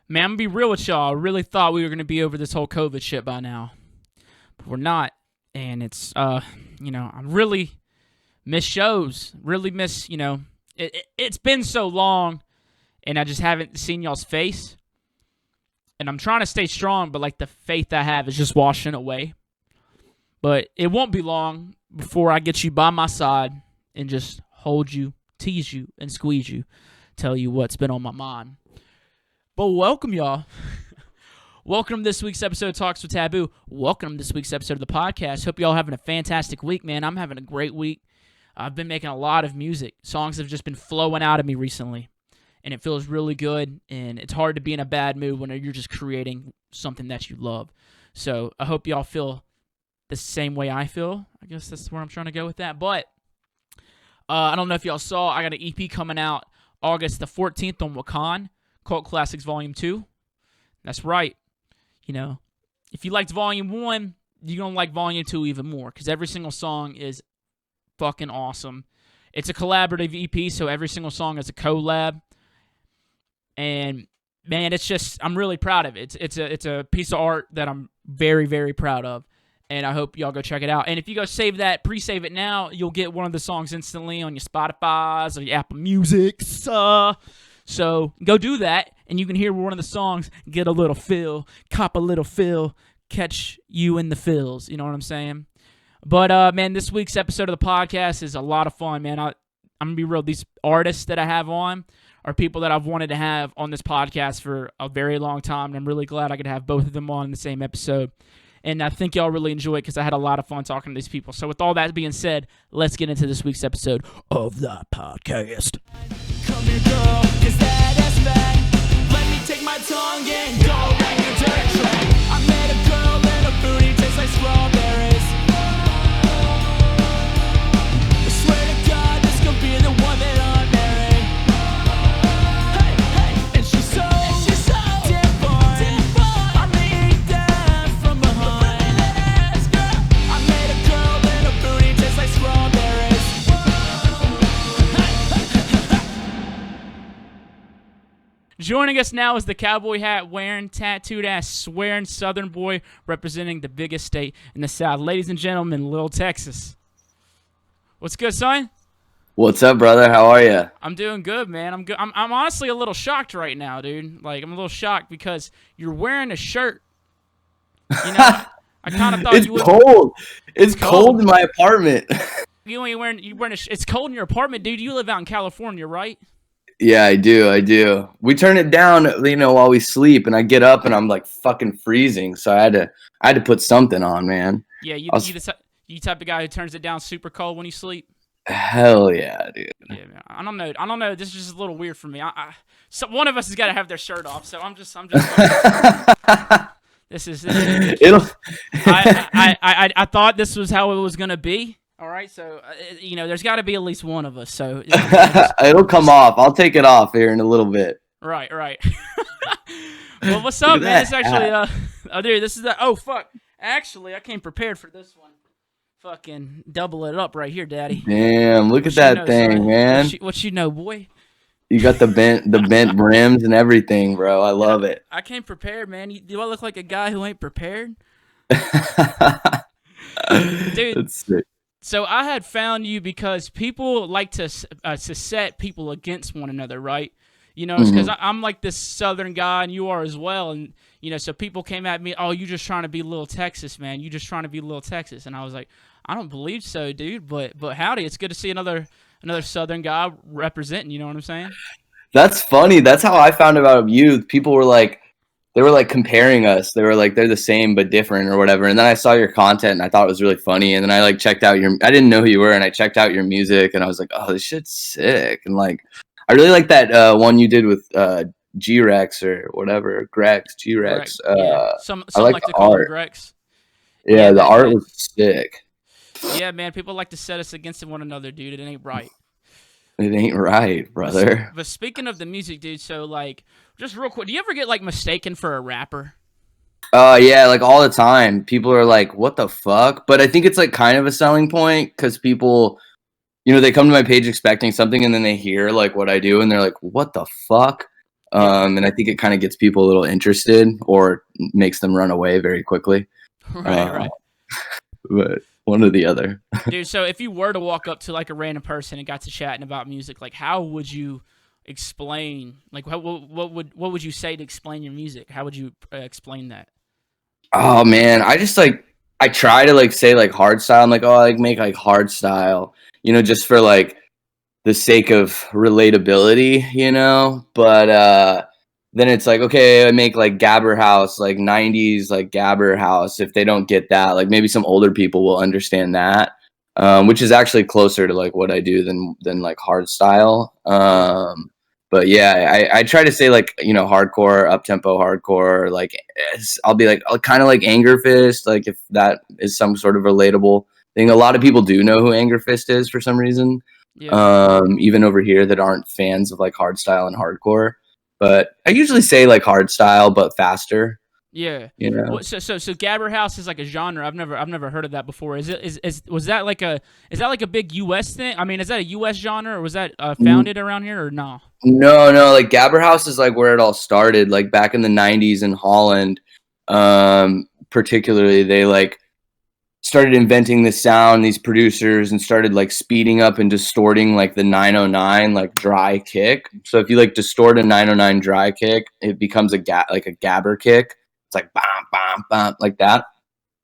Man, I'm gonna be real with y'all. I really thought we were gonna be over this whole COVID shit by now, but we're not. And it's, I really miss shows. Really miss, it's been so long, and I just haven't seen y'all's face. And I'm trying to stay strong, but like the faith I have is just washing away. But it won't be long before I get you by my side and just hold you, tease you, and squeeze you, tell you what's been on my mind. But welcome, y'all. Welcome to this week's episode of Talks with TVBOO. Welcome to this week's episode of the podcast. Hope y'all having a fantastic week, man. I'm having a great week. I've been making a lot of music. Songs have just been flowing out of me recently, and it feels really good, and it's hard to be in a bad mood when you're just creating something that you love. So I hope y'all feel the same way I feel. I guess that's where I'm trying to go with that. But I don't know if y'all saw, I got an EP coming out August the 14th on Wakan, Cult Classics Volume 2. That's right. If you liked Volume 1, you're going to like Volume 2 even more, because every single song is fucking awesome. It's a collaborative EP, so every single song is a collab. And, man, it's just, I'm really proud of it. It's a piece of art that I'm very, very proud of. And I hope y'all go check it out. And if you go pre-save it now, you'll get one of the songs instantly on your Spotify's or your Apple Music. So go do that, and you can hear one of the songs, get a little feel, cop a little feel, catch you in the feels. You know what I'm saying? But, man, this week's episode of the podcast is a lot of fun, man. I'm going to be real. These artists that I have on are people that I've wanted to have on this podcast for a very long time, and I'm really glad I could have both of them on in the same episode. And I think y'all really enjoy it because I had a lot of fun talking to these people. So with all that being said, let's get into this week's episode of the podcast. Come here, girl, 'cause that ass fat. Let me take my tongue and go around your dirt track. I met a girl and her booty tastes like strawberries. I swear to God, this could be the one that I'm marrying. Hey, hey, and she's so different. I made that from behind. I met a girl and her booty tastes like strawberries. Joining us now is the cowboy hat wearing, tattooed ass swearing Southern boy representing the biggest state in the South. Ladies and gentlemen, Lil Texas. What's good, son? What's up, brother? How are you? I'm doing good, man. I'm good. I'm honestly a little shocked right now, dude. Like, I'm a little shocked because you're wearing a shirt. I kind of thought it's you would. cold. It's cold in my apartment. You wearing it's cold in your apartment, dude. You live out in California, right? Yeah, I do. We turn it down, while we sleep, and I get up and I'm like fucking freezing. So I had to put something on, man. Yeah, you type of guy who turns it down super cold when you sleep. Hell yeah, dude. Yeah, man. I don't know. This is just a little weird for me. So one of us has got to have their shirt off. So I'm just. This is. It'll. I thought this was how it was gonna be. All right, so there's got to be at least one of us. So it'll come off. I'll take it off here in a little bit. Right. Well, what's up, man? It's actually dude, this is the. Oh fuck! Actually, I came prepared for this one. Fucking double it up right here, daddy. Damn, look at that thing, man. What you know, boy? You got the bent brims and everything, bro. I love it. I came prepared, man. Do I look like a guy who ain't prepared? Dude, that's sick. So I had found you because people like to set people against one another, right? Because I'm like this Southern guy, and you are as well. And, so people came at me, oh, you just trying to be Lil Texas, man. You just trying to be Lil Texas. And I was like, I don't believe so, dude. But howdy, it's good to see another Southern guy representing, you know what I'm saying? That's funny. That's how I found about you. People were like, they were like comparing us. They were like, they're the same but different or whatever. And then I saw your content and I thought it was really funny. And then I like checked out I didn't know who you were, and I checked out your music and I was like, oh, this shit's sick. And like, I really like that one you did with G-Rex or whatever, G-Rex. Yeah. Some I like to the call art. Him Grex. Yeah, the art was sick. Yeah, man, people like to set us against one another, dude. It ain't right. It ain't right, brother. But speaking of the music, dude, so like, just real quick, do you ever get like mistaken for a rapper? Yeah, like all the time. People are like, what the fuck? But I think it's like kind of a selling point because people, they come to my page expecting something and then they hear like what I do and they're like, what the fuck? Yeah. And I think it kind of gets people a little interested or makes them run away very quickly. Right, Uh, right. but one or the other. Dude, so if you were to walk up to like a random person and got to chatting about music, like how would you explain like what would you say to explain your music? How would you explain that? Oh man, I just like I try to like say like hard style. I'm like, oh, I like make like hard style, just for like the sake of relatability, But then it's like, okay, I make like Gabber House, like 90s like Gabber House. If they don't get that, like maybe some older people will understand that. Which is actually closer to like what I do than like hard style. Yeah. But yeah, I try to say like, hardcore, up tempo hardcore, like I'll be like kind of like Anger Fist, like if that is some sort of relatable thing. A lot of people do know who Anger Fist is for some reason, Yeah. even over here that aren't fans of like hardstyle and hardcore. But I usually say like hardstyle but faster, Yeah. you know. Well, so Gabber House is like a genre. I've never heard of that before. Is was that like a is that like a big U.S. thing? I mean, is that a U.S. genre or was that N- founded around here or no? No, like Gabber House is like where it all started, like back in the 90s in Holland. Particularly they like started inventing the sound, these producers, and started like speeding up and distorting like the 909 like dry kick. So if you like distort a 909 dry kick, it becomes like a gabber kick. It's like bam bam bam like that.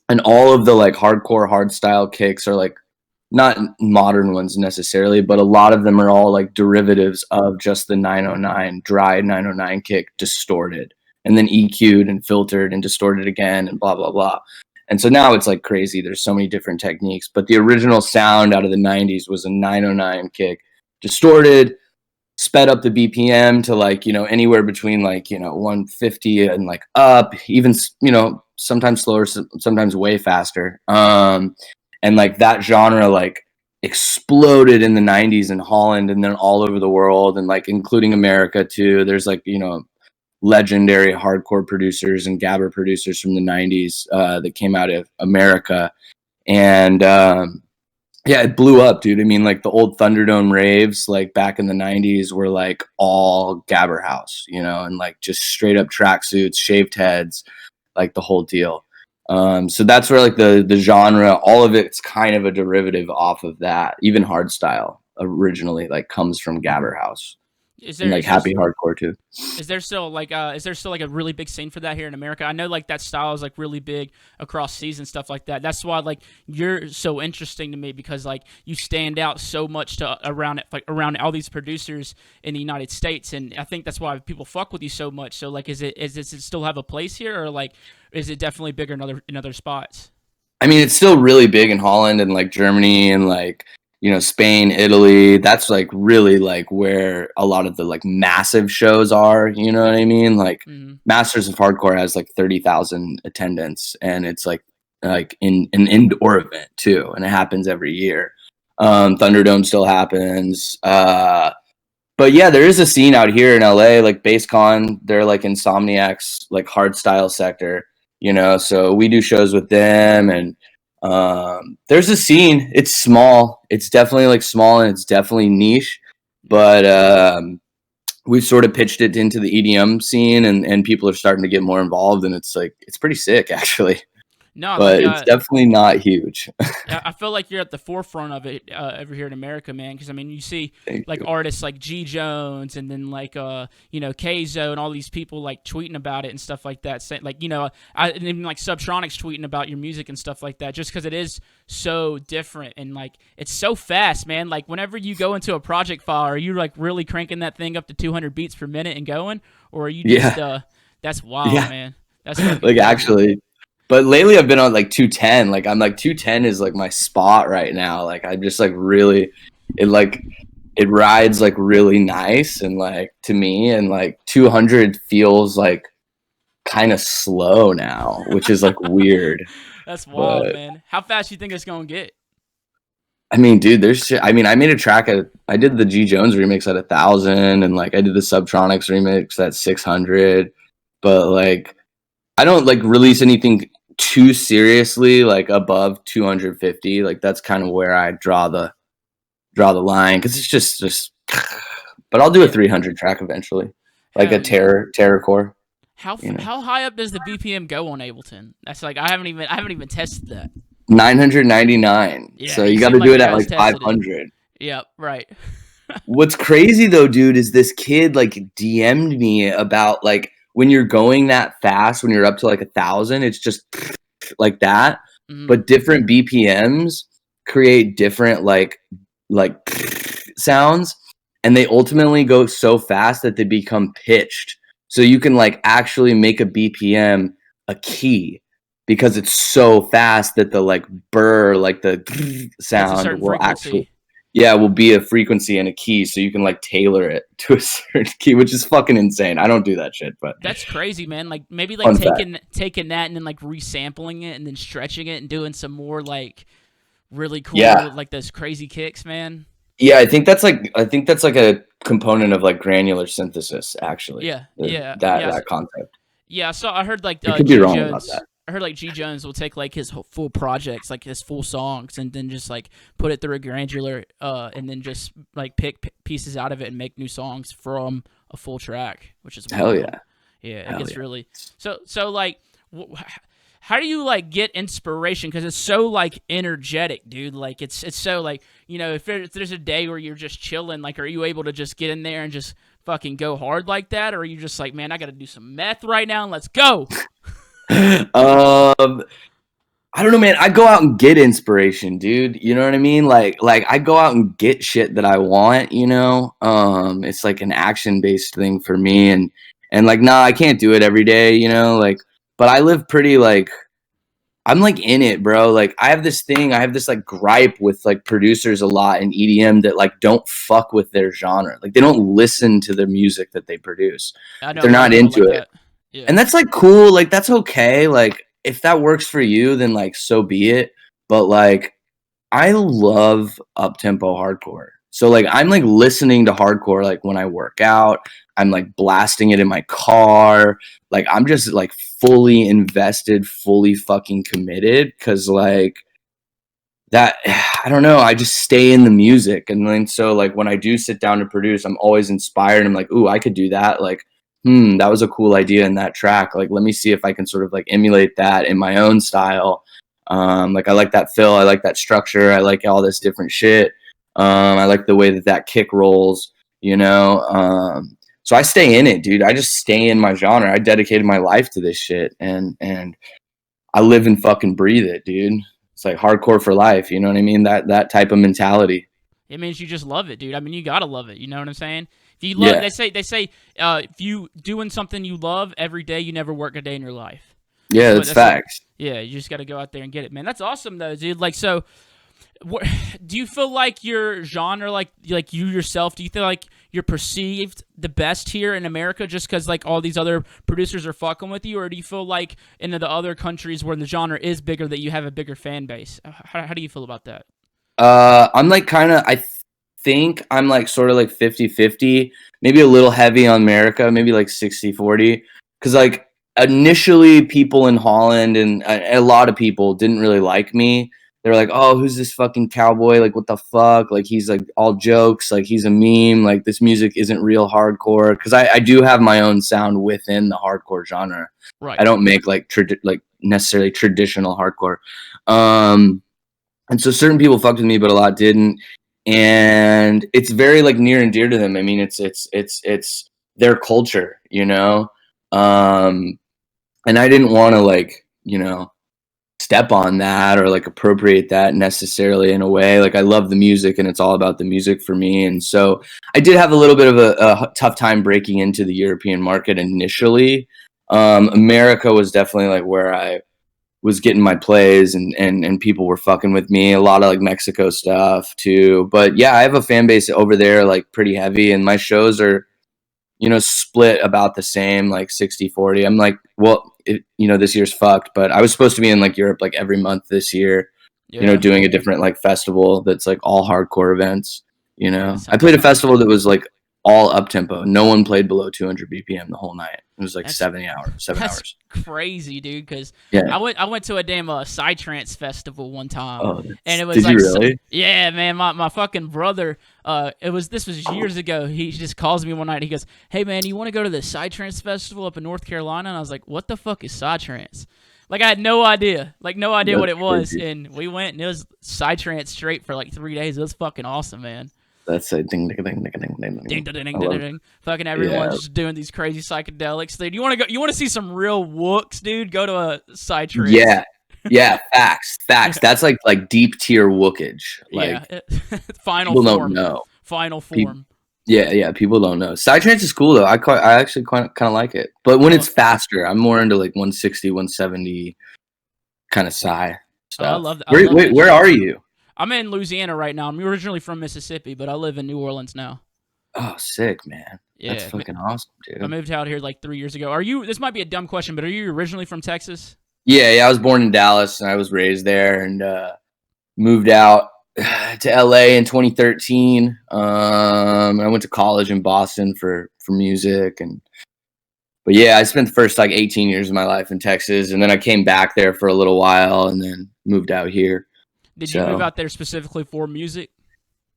And all of the like hardcore hard style kicks are like not modern ones necessarily, but a lot of them are all like derivatives of just the 909 dry 909 kick distorted and then EQ'd and filtered and distorted again and blah blah blah. And so now it's like crazy. There's so many different techniques, but the original sound out of the 90s was a 909 kick distorted, sped up the BPM to like, anywhere between like, 150 and like up, even, sometimes slower, sometimes way faster. And like that genre, like exploded in the 90s in Holland and then all over the world and like including America too. There's like, legendary hardcore producers and gabber producers from the 90s that came out of America. And yeah, it blew up, dude. I mean, like the old Thunderdome raves, like back in the 90s, were like all Gabber House, and like just straight up tracksuits, shaved heads, like the whole deal. So that's where like the genre, all of it's kind of a derivative off of that. Even hardstyle originally like comes from Gabber House Is and there like is there happy hardcore too. is there still like a really big scene for that here in America? I know like that style is like really big across seas and stuff like that. That's why like you're so interesting to me because like you stand out so much to around it like around all these producers in the United States, and I think that's why people fuck with you so much. So like, does it still have a place here, or like is it definitely bigger in other spots? I mean, it's still really big in Holland and like Germany and like, Spain, Italy. That's like really like where a lot of the like massive shows are. You know what I mean? Like Mm-hmm. Masters of Hardcore has like 30,000 attendance, and it's like in an indoor event too, and it happens every year. Thunderdome still happens. But yeah, there is a scene out here in LA, like BassCon. They're like Insomniac's like hard style sector, so we do shows with them. And there's a scene. It's small. It's definitely like small, and it's definitely niche. Yeah. But we've sort of pitched it into the EDM scene, and people are starting to get more involved, and it's like it's pretty sick actually. No, like But it's definitely not huge. I feel like you're at the forefront of it over here in America, man. Because I mean, you see Thank like you. artists like G Jones, and then like Kzo, and all these people like tweeting about it and stuff like that. Saying, like and even like Subtronics tweeting about your music and stuff like that. Just because it is so different and like it's so fast, man. Like whenever you go into a project file, are you like really cranking that thing up to 200 beats per minute and going, or are you just Yeah, that's wild, yeah. man. That's fucking Like crazy. actually, but lately I've been on like 210. Like I'm like 210 is like my spot right now. Like I'm just like really, it like it rides like really nice and like to me, and like 200 feels like kind of slow now, which is like weird. That's wild, But man. How fast you think it's gonna get? I mean, dude, there's shit. I mean, I made a track at I did the G Jones remix at 1,000, and like I did the Subtronics remix at 600. But like I don't like release anything too seriously like above 250. Like that's kind of where I draw the line, because it's just but I'll do a Yeah. 300 track eventually. like a Hell yeah. terrorcore. You know, How high up does the BPM go on Ableton? That's like I haven't even tested that. 999. Yeah, So you you got seem to like do a it guy at who's like tested it. 500. Yep, right. What's crazy though, dude, is this kid like DM'd me about like when you're going that fast, when you're up to like 1,000, it's just like that. Mm, But different BPMs create different like sounds, and they ultimately go so fast that they become pitched. So you can like actually make a BPM a key because it's so fast that the like burr, like the it's a sound certain will actually, frequency. yeah, will be a frequency and a key. So you can like tailor it to a certain key, which is fucking insane. I don't do that shit, but That's crazy, man. Like maybe like fun fact. taking that and then like resampling it and then stretching it and doing some more like really Yeah. cool like those crazy kicks, man. Yeah, I think that's like a component of like granular synthesis, actually. Yeah, The, yeah, that yeah, that concept. yeah. So I heard like I could be G wrong about Jones. that. I heard like G Jones will take like his full projects, like his full songs, and then just like put it through a granular, and then just like pick pieces out of it and make new songs from a full track, which is Hell wild. yeah. Yeah, it Hell gets yeah. really so like. How do you like get inspiration? Because it's so like energetic, dude. Like it's so like if there's a day where you're just chilling, like are you able to just get in there and just fucking go hard like that, or are you just like, man, I got to do some meth right now and let's go? I don't know, man. I go out and get inspiration, dude. You know what I mean? Like I go out and get shit that I want, you know? It's like an action-based thing for me, and like nah, I can't do it every day, you know? Like but I live pretty like I'm like in it, bro. Like I have this like gripe with like producers a lot in EDM that like don't fuck with their genre. Like they don't listen to the music that they produce. I Like, know a they're lot of not people into like it. that. Yeah, And that's like cool, like that's okay. Like if that works for you, then like so be it. But like I love up-tempo hardcore. So like I'm like listening to hardcore like when I work out. I'm like blasting it in my car. Like I'm just like fully invested, fully fucking committed cuz like that I don't know, I just stay in the music, and then so like when I do sit down to produce, I'm always inspired. I'm like, "Ooh, I could do that." Like, that was a cool idea in that track. Like, let me see if I can sort of like emulate that in my own style. Like I like that fill, I like that structure, I like all this different shit. I like the way that kick rolls, you know. So I stay in it, dude. I just stay in my genre. I dedicated my life to this shit, and I live and fucking breathe it, dude. It's like hardcore for life. You know what I mean? That type of mentality. it means you just love it, dude. I mean, you gotta love it. You know what I'm saying? If you love, Yeah, they say, if you doing something you love every day, you never work a day in your life. yeah, that's That's what. facts. Yeah, you just got to go out there and get it, man. That's awesome, though, dude. Like, so what, do you feel like your genre, like you yourself, do you feel like you're perceived the best here in America just because like all these other producers are fucking with you, or do you feel like in the other countries where the genre is bigger that you have a bigger fan base? How do you feel about that? I'm like kind of, think I'm like sort of like 50-50, maybe a little heavy on America, maybe like 60-40. Because like initially people in Holland and a lot of people didn't really like me. They're like, oh, who's this fucking cowboy? Like, what the fuck? Like, he's like all jokes. Like, he's a meme. Like, this music isn't real hardcore. Because I do have my own sound within the hardcore genre. Right. I don't make like like necessarily traditional hardcore. Um, and so certain people fucked with me, but a lot didn't. And it's very like near and dear to them. I mean, it's their culture, you know. And I didn't want to like, you know, step on that or like appropriate that necessarily in a way. Like I love the music and it's all about the music for me. And so I did have a little bit of a tough time breaking into the European market initially. America was definitely like where I was getting my plays and people were fucking with me. A lot of like Mexico stuff too. But yeah, I have a fan base over there like pretty heavy, and my shows are, you know, split about the same, like 60-40. I'm like, well, you know, this year's fucked, but I was supposed to be in like Europe like every month this year, you know, Yeah. doing a different like festival that's like all hardcore events. You Yeah. know, I Sounds played a sounds festival that was like all up tempo. No one played below 200 BPM the whole night. It was like That's 7 hours. that's crazy, dude. Because Yeah. I went to a damn psytrance festival one time, Oh, and it was did like, you really? yeah, man. My fucking brother. This was years ago. He just calls me one night. He goes, "Hey, man, you want to go to the psytrance festival up in North Carolina?" And I was like, "What the fuck is psytrance?" Like I had no idea, That's what it was, crazy. and we went, and it was psytrance straight for like 3 days. It was fucking awesome, man. That's a ding, ding, ding, ding, ding, ding, Ding, ding. ding, ding, I ding, love it. ding. Fucking everyone's Yeah, just doing these crazy psychedelics. Dude, you want to go? You want to see some real wooks, dude? Go to a psytrance. yeah, yeah. Facts. Yeah, That's like deep tier wookage. yeah. Like Final people don't form. know. Final Pe- form. yeah. People don't know. Psytrance is cool though. I actually kind of like it. But when Oh, it's faster, I'm more into like 160, 170 kind of psy oh, I stuff. love I love that Where shit. are you? I'm in Louisiana right now. I'm originally from Mississippi, but I live in New Orleans now. Oh, sick, man. That's Yeah, fucking awesome, I dude. moved out here like 3 years ago. Are you? This might be a dumb question, but are you originally from Texas? Yeah. I was born in Dallas and I was raised there and moved out to LA in 2013. I went to college in Boston for music but yeah, I spent the first like 18 years of my life in Texas and then I came back there for a little while and then moved out here. Did you move So out there specifically for music?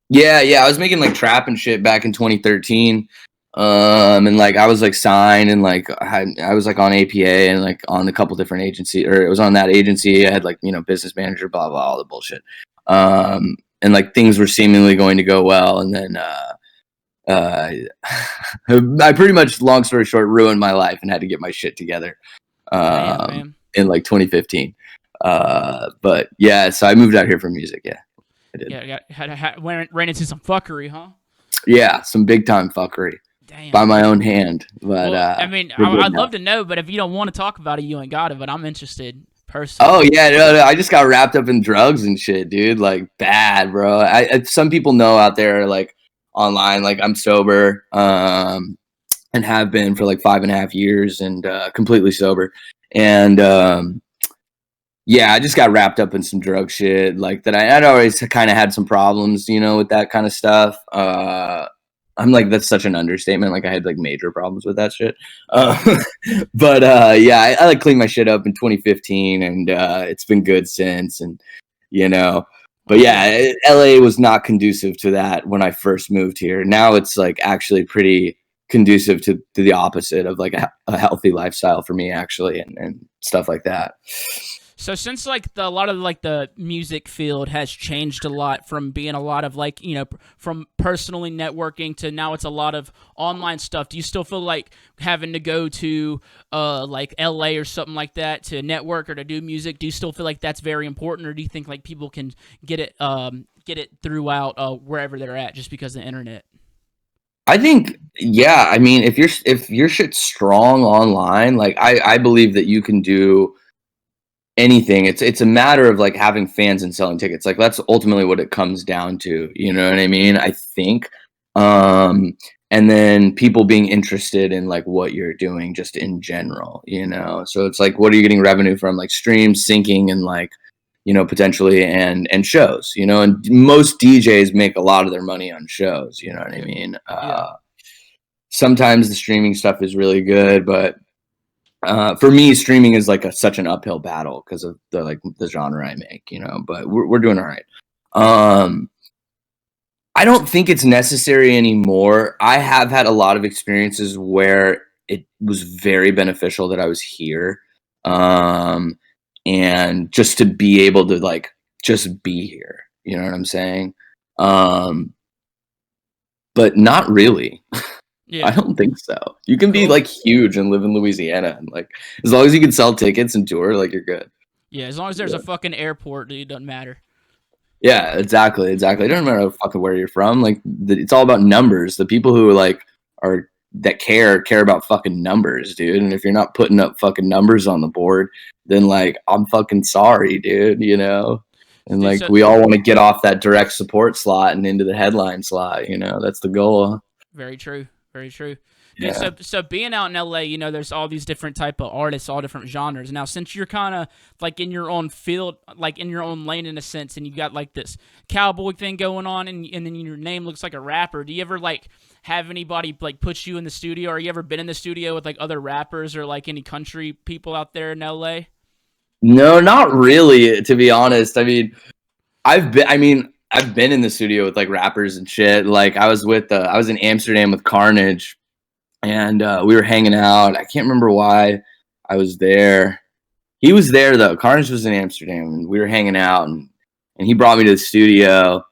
yeah, I was making like trap and shit back in 2013. And like I was like signed and like I was like on APA and like on a couple different agencies, or it was on that agency. I had like, business manager, blah blah, all the bullshit. And like things were seemingly going to go well, and then uh, I pretty much, long story short, ruined my life and had to get my shit together. Damn, Um, man. in like 2015. But yeah, so I moved out here for music. Yeah, I did. Yeah, ran into some fuckery, huh? Yeah, some big time fuckery by Damn. my own hand. But Well, I mean, we're good I'd now. love to know, but if you don't want to talk about it, you ain't got it. But I'm interested Oh personally. yeah, no, I just got wrapped up in drugs and shit, dude. Like bad, bro. Some people know out there, like online, like I'm sober, and have been for like 5.5 years, and completely sober. And yeah, I just got wrapped up in some drug shit, like that. I'd always kind of had some problems, with that kind of stuff. I'm like, that's such an understatement. Like I had like major problems with that shit. Uh, but yeah, I like cleaned my shit up in 2015, and it's been good since. And you know, but Well, yeah, LA was not conducive to that when I first moved here. Now it's like actually pretty conducive to the opposite of like a healthy lifestyle for me, actually, and stuff like that. so since like a lot of like the music field has changed a lot from being a lot of like from personally networking to now it's a lot of online stuff. Do you still feel like having to go to like LA or something like that to network or to do music? Do you still feel like that's very important, or do you think like people can get it throughout wherever they're at just because of the internet? I think, yeah. I mean, if your shit's strong online, like I believe that you can do anything. It's a matter of like having fans and selling tickets. Like that's ultimately what it comes down to. You know what I mean? I think. Um, and then people being interested in like what you're doing just in general. So it's like, what are you getting revenue from? Like streams, syncing, and like potentially and shows. And most DJs make a lot of their money on shows. You know what I Yeah, mean? yeah, Sometimes the streaming stuff is really good, but for me, streaming is like such an uphill battle because of the genre I make, but we're doing all right. I don't think it's necessary anymore. I have had a lot of experiences where it was very beneficial that I was here. And just to be able to like just be here, you know what I'm saying? Um, but not really. I yeah. don't think so. You can be Cool. like huge and live in Louisiana, and like as long as you can sell tickets and tour, like you're good. Yeah, as long as there's Yeah, a fucking airport, dude, it doesn't matter. yeah, exactly. It doesn't matter fucking where you're from. Like it's all about numbers. The people who like are that care about fucking numbers, dude. And if you're not putting up fucking numbers on the board, then like I'm fucking sorry, dude. And Dude, like so we all want to get off that direct support slot and into the headline slot. That's the goal. very true. Very true. Dude, Yeah. so being out in LA, there's all these different type of artists, all different genres. Now, since you're kind of like in your own field, like in your own lane in a sense, and you got like this cowboy thing going on, and then your name looks like a rapper. Do you ever like have anybody like put you in the studio, or you ever been in the studio with like other rappers or like any country people out there in LA? No, not really, to be honest. I've been in the studio with like rappers and shit. Like I was in Amsterdam with Carnage, and we were hanging out. I can't remember why I was there. He was there though. Carnage was in Amsterdam, and we were hanging out, and he brought me to the studio,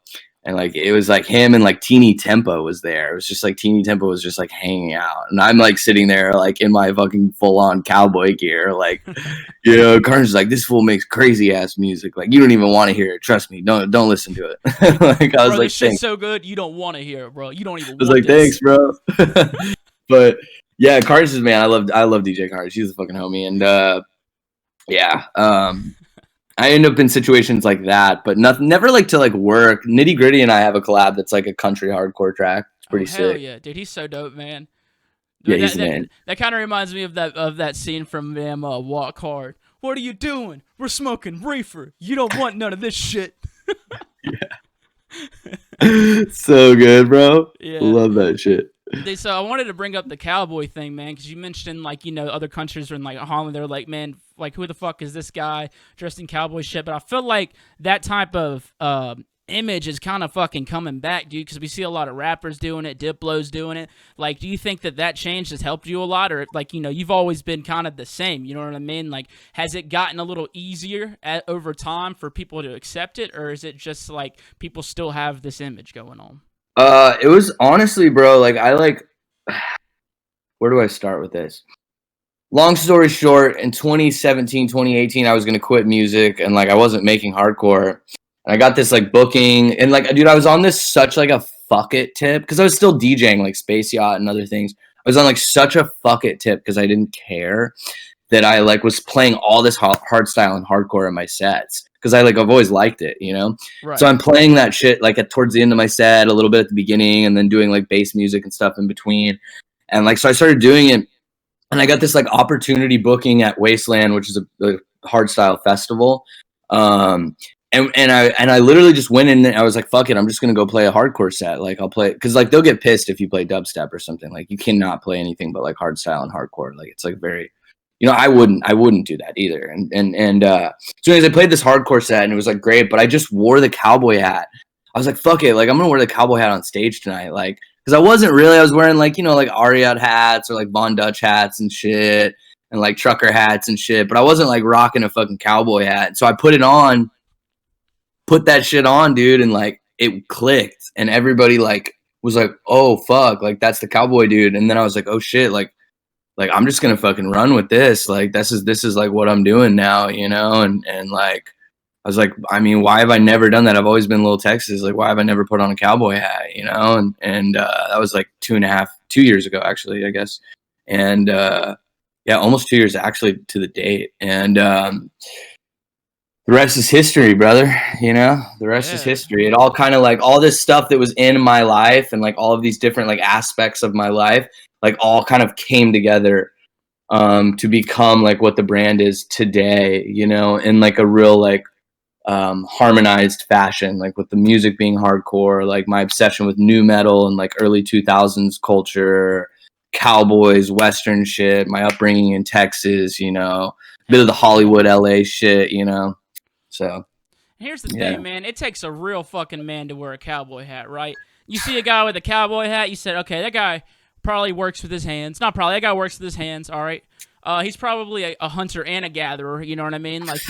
and like it was like him and like Teeny Tempo was there. It was just like Teeny Tempo was just like hanging out, and I'm like sitting there like in my fucking full on cowboy gear, like Carnage is like, this fool makes crazy ass music. Like you don't even want to hear it. Trust me, don't listen to it. Like I was Bro, like, this shit's so good, you don't want to hear it, bro. You don't even I was want like, this. thanks, bro. But yeah, Carnage is, man. I love DJ Carnage. He's a fucking homie, and yeah. I end up in situations like that, but never like to like work. Nitty Gritty and I have a collab that's like a country hardcore track. It's Oh pretty hell sick. yeah, dude, he's so dope, man. Yeah, That he's that, the that, man. that kind of reminds me of that scene from them Walk Hard. What are you doing? We're smoking reefer. You don't want none of this shit. So good, bro. Yeah. Love that shit. So I wanted to bring up the cowboy thing, man, because you mentioned like other countries are in like Holland. They're like, man, like who the fuck is this guy dressed in cowboy shit? But I feel like that type of image is kind of fucking coming back, dude, because we see a lot of rappers doing it, Diplo's doing it. Like, do you think that change has helped you a lot, or like you've always been kind of the same? You know what I mean? Like, has it gotten a little easier over time for people to accept it, or is it just like people still have this image going on? It was honestly, bro, like where do I start with this? Long story short, in 2017, 2018, I was gonna quit music, and like I wasn't making hardcore. And I got this like booking, and like dude, I was on this such like a fuck it tip because I was still DJing like Space Yacht and other things. I was on like such a fuck it tip because I didn't care that I like was playing all this hard style and hardcore in my sets because I've always liked it, Right. So I'm playing that shit like towards the end of my set, a little bit at the beginning, and then doing like bass music and stuff in between. And like so I started doing it, and I got this like opportunity booking at Wasteland, which is a hardstyle festival. And I literally just went in and I was like, fuck it, I'm just gonna go play a hardcore set. Like I'll play because like they'll get pissed if you play dubstep or something. Like you cannot play anything but like hardstyle and hardcore. Like it's like very, I wouldn't do that either. And so anyways, I played this hardcore set and it was like great, but I just wore the cowboy hat. I was like, fuck it, like I'm gonna wear the cowboy hat on stage tonight, like because I was wearing like like Ariat hats or like Von Dutch hats and shit and like trucker hats and shit, but I wasn't like rocking a fucking cowboy hat. So I put that shit on, dude, and like it clicked, and everybody like was like, oh fuck, like that's the cowboy dude. And then I was like, oh shit, like I'm just gonna fucking run with this. Like this is like what I'm doing now, and like I was like, I mean, why have I never done that? I've always been Lil Texas. Like, why have I never put on a cowboy hat, And that was like 2 years ago, actually, I guess. And yeah, almost 2 years actually to the date. And the rest is history, brother. The rest is history. It all kind of like all this stuff that was in my life and like all of these different like aspects of my life, like all kind of came together to become like what the brand is today, in like a real like harmonized fashion, like with the music being hardcore, like my obsession with new metal and like early 2000s culture, cowboys, Western shit, my upbringing in Texas, bit of the Hollywood, LA shit, So Here's the thing, man. It takes a real fucking man to wear a cowboy hat, right? You see a guy with a cowboy hat, you said, okay, that guy probably works with his hands. Not probably, that guy works with his hands, all right? He's probably a hunter and a gatherer, you know what I mean? Like,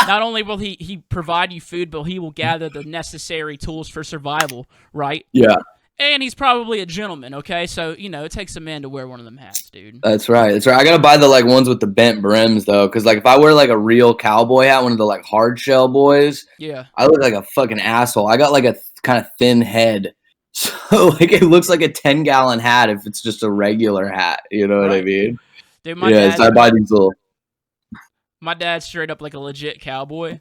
not only will he provide you food, but he will gather the necessary tools for survival, right? Yeah. And he's probably a gentleman, okay? So, it takes a man to wear one of them hats, dude. That's right. I gotta buy the like ones with the bent brims though, because like if I wear like a real cowboy hat, one of the like hard shell boys, yeah, I look like a fucking asshole. I got like a kind of thin head, so like it looks like a 10-gallon hat if it's just a regular hat. You know what I mean? Dude, So I buy these little. My dad's straight up like a legit cowboy.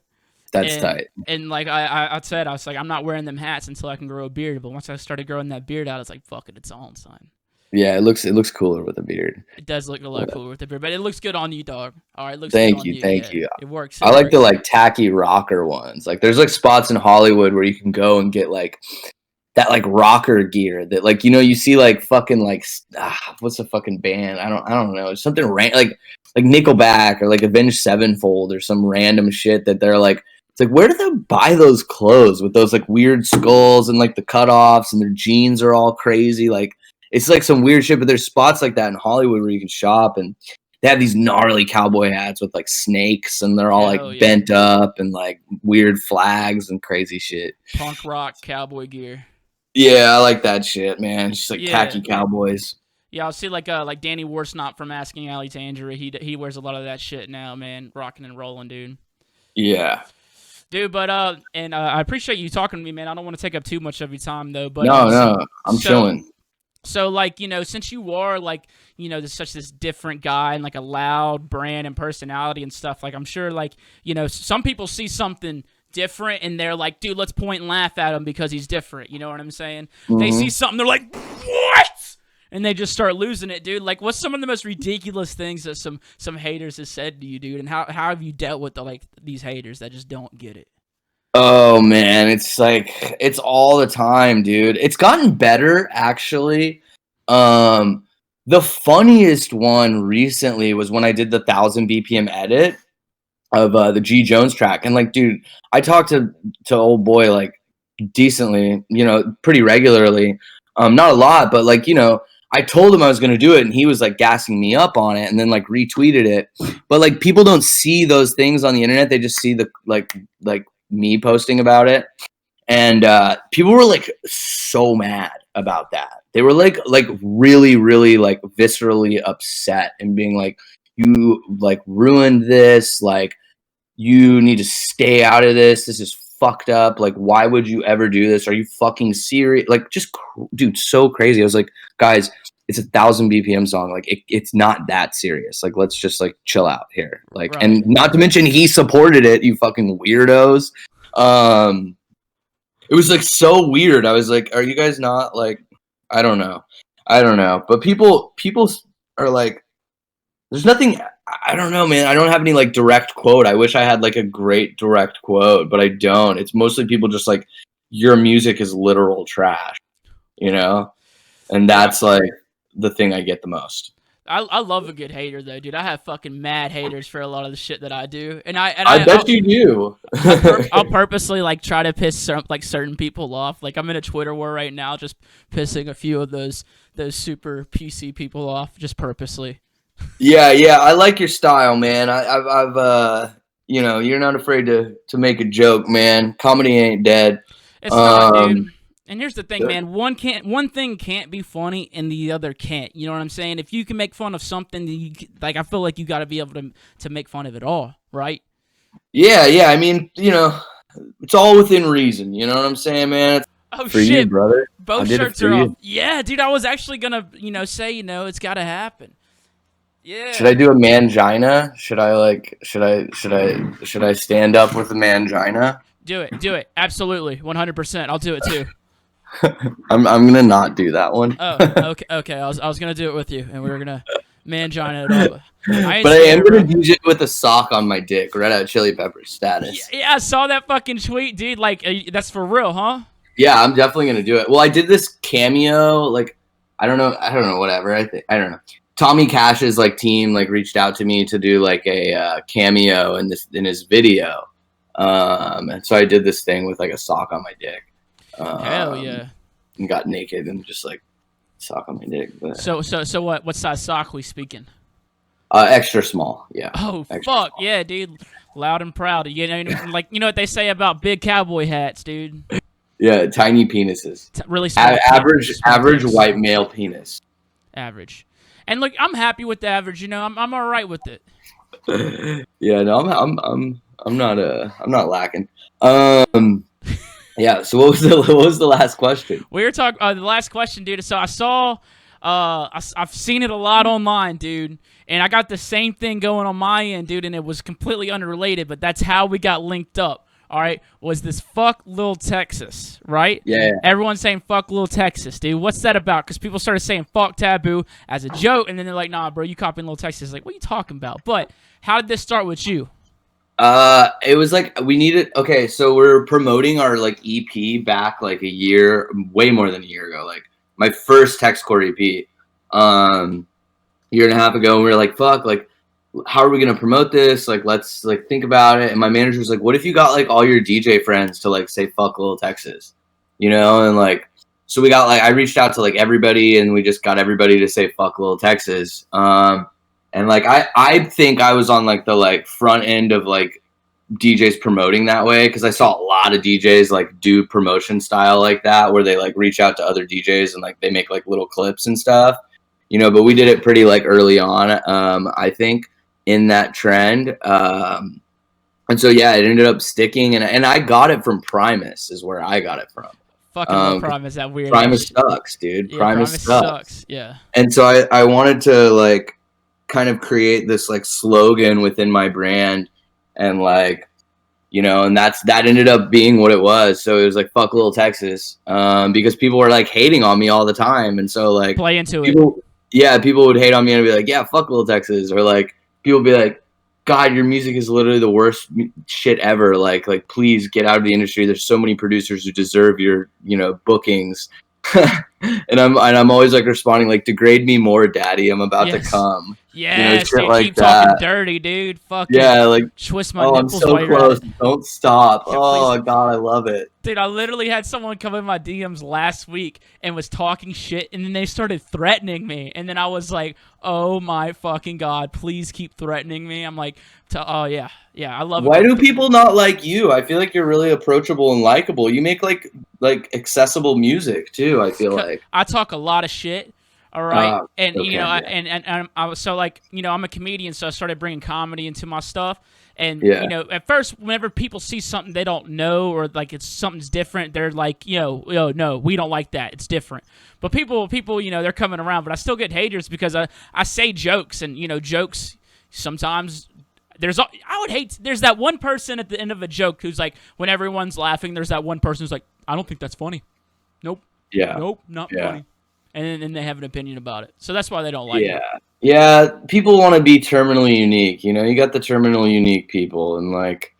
That's tight. And like I said, I was like, I'm not wearing them hats until I can grow a beard. But once I started growing that beard out, I was like, fuck it, it's on, son. Yeah, it looks cooler with a beard. It does look a lot cooler with the beard, but it looks good on you, dog. All right, it looks good Thank on you, you. thank Yeah, you. it works. I like the like tacky rocker ones. Like there's like spots in Hollywood where you can go and get like that like rocker gear that like you see like fucking like what's the fucking band? I don't know. It's something like Nickelback or like Avenged Sevenfold or some random shit that they're like it's like where do they buy those clothes with those like weird skulls and like the cutoffs and their jeans are all crazy like it's like some weird shit, but there's spots like that in Hollywood where you can shop and they have these gnarly cowboy hats with like snakes and they're all like bent up and like weird flags and crazy shit. Punk rock cowboy gear. Yeah, I like that shit, man. Just like khaki cowboys. Yeah, I'll see like Danny Warsnop from Asking Alexandria. He wears a lot of that shit now, man. Rocking and rolling, dude. Yeah. Dude, but I appreciate you talking to me, man. I don't want to take up too much of your time though, but no, I'm chilling. So like, since you are like, such this different guy and like a loud brand and personality and stuff, like I'm sure like, some people see something different and they're like, dude, let's point and laugh at him because he's different. You know what I'm saying? Mm-hmm. They see something, they're like, what? And they just start losing it, dude. Like, what's some of the most ridiculous things that some haters have said to you, dude? And how have you dealt with these haters that just don't get it? Oh man, it's like it's all the time, dude. It's gotten better actually. The funniest one recently was when I did the 1000 BPM edit of the G Jones track, and like, dude, I talked to old boy like decently, pretty regularly. Not a lot, but like, I told him I was going to do it and he was like gassing me up on it and then like retweeted it. But like people don't see those things on the internet. They just see the like me posting about it. And people were like so mad about that. They were like really, really like viscerally upset and being like, you like ruined this. Like you need to stay out of this. This is fucked up. Like, why would you ever do this? Are you fucking serious? Like, just dude, so crazy. I was like, guys, it's a 1000 BPM song. Like, it's not that serious. Like, let's just like chill out here. Like, right. And not to mention he supported it. You fucking weirdos. It was like so weird. I was like, are you guys not like? I don't know. But people are like, there's nothing. I don't know, man. I don't have any like direct quote. I wish I had like a great direct quote, but I don't. It's mostly people just like, your music is literal trash, and that's like the thing I get the most. I love a good hater though, dude. I have fucking mad haters for a lot of the shit that I do, and I bet you do. I'll purposely like try to piss certain people off. Like I'm in a Twitter war right now, just pissing a few of those super PC people off, just purposely. Yeah, I like your style, man. I've you're not afraid to make a joke, man. Comedy ain't dead. It's not, dude. And here's the thing, man. One thing can't be funny, and the other can't. You know what I'm saying? If you can make fun of something, I feel like you got to be able to make fun of it all, right? Yeah. I mean, it's all within reason. You know what I'm saying, man? Oh for shit, you, brother. Both shirts are off. Yeah, dude. I was actually gonna, say, it's got to happen. Yeah. Should I do a mangina? Should I stand up with a mangina? Do it. Absolutely, 100%. I'll do it too. I'm gonna not do that one. Oh, okay. I was gonna do it with you, and we were gonna mangina it all. But I am gonna use it with a sock on my dick. Red Hot Chili Peppers status. Yeah, I saw that fucking tweet, dude. Like, that's for real, huh? Yeah, I'm definitely gonna do it. Well, I did this cameo. Like, I don't know. Whatever. I don't know. Tommy Cash's like team like reached out to me to do like a cameo in his video, and so I did this thing with like a sock on my dick. Hell yeah! And got naked and just like sock on my dick. But... So what size sock we speaking? Extra small. Yeah. Oh fuck small. Yeah, dude! Loud and proud. Like what they say about big cowboy hats, dude. Yeah, tiny penises. Really small. Average white male penis. Average. And look, I'm happy with the average. I'm all right with it. Yeah, no, I'm not lacking. Yeah. So what was the last question? We were talking the last question, dude. So I saw, I've seen it a lot online, dude, and I got the same thing going on my end, dude, and it was completely unrelated, but that's how we got linked up. all right, was this fuck Lil Texas, right? Yeah. Everyone's saying fuck Lil Texas, dude. What's that about? Because people started saying fuck TVBOO as a joke, and then they're like, nah, bro, you copying Lil Texas. Like, what are you talking about? But how did this start with you? It was like we needed. Okay, so we're promoting our like EP back like a year, way more than a year ago. Like my first Textcore EP, year and a half ago, and we were like, fuck, like, how are we gonna promote this? Like, let's like think about it. And my manager was like, what if you got like all your DJ friends to like say fuck Lil Texas, you know? And like, so we got like I reached out to like everybody, and we just got everybody to say fuck Lil Texas. And like I think I was on like the like front end of like DJs promoting that way, because I saw a lot of DJs like do promotion style like that, where they like reach out to other DJs and like they make like little clips and stuff, you know. But we did it pretty like early on, I think, in that trend. And so yeah, it ended up sticking, and I got it from Primus, is where I got it from. Fucking love Primus, that weird. Primus sucks, dude. Yeah, Primus sucks. Yeah. And so I wanted to like kind of create this like slogan within my brand, and like, you know, and that ended up being what it was. So it was like fuck Lil Texas, because people were like hating on me all the time, and so like play into people, people would hate on me and be like, yeah, fuck Lil Texas, or like people would be like, God, your music is literally the worst shit ever. Like please get out of the industry. There's so many producers who deserve your, you know, bookings. and I'm always like responding like, degrade me more, daddy. I'm about to come. Yes, you know, dude, like keep that. talking dirty, dude. Fuck yeah, like twist my I'm nipples. so close. Don't stop. Yeah, oh God, I love it. Dude, I literally had someone come in my DMs last week and was talking shit, and then they started threatening me, and then I was like, oh my fucking God, please keep threatening me. I'm like, oh yeah, I love it. Why do people not like you? I feel like you're really approachable and likable. You make like accessible music too, I feel like. I talk a lot of shit. All right, and okay, you know, yeah. and I was so like, you know, I'm a comedian, so I started bringing comedy into my stuff. And yeah. you know, at first, whenever people see something they don't know, or like it's something's different, they're like, yo, no, we don't like that. It's different. But people, you know, they're coming around. But I still get haters because I say jokes, and you know, jokes sometimes. There's that one person at the end of a joke who's like, when everyone's laughing, there's that one person who's like, I don't think that's funny. Nope. Yeah. Nope, not funny. And then they have an opinion about it. So that's why they don't like it. Yeah, people want to be terminally unique. You know, you got the terminal unique people, and like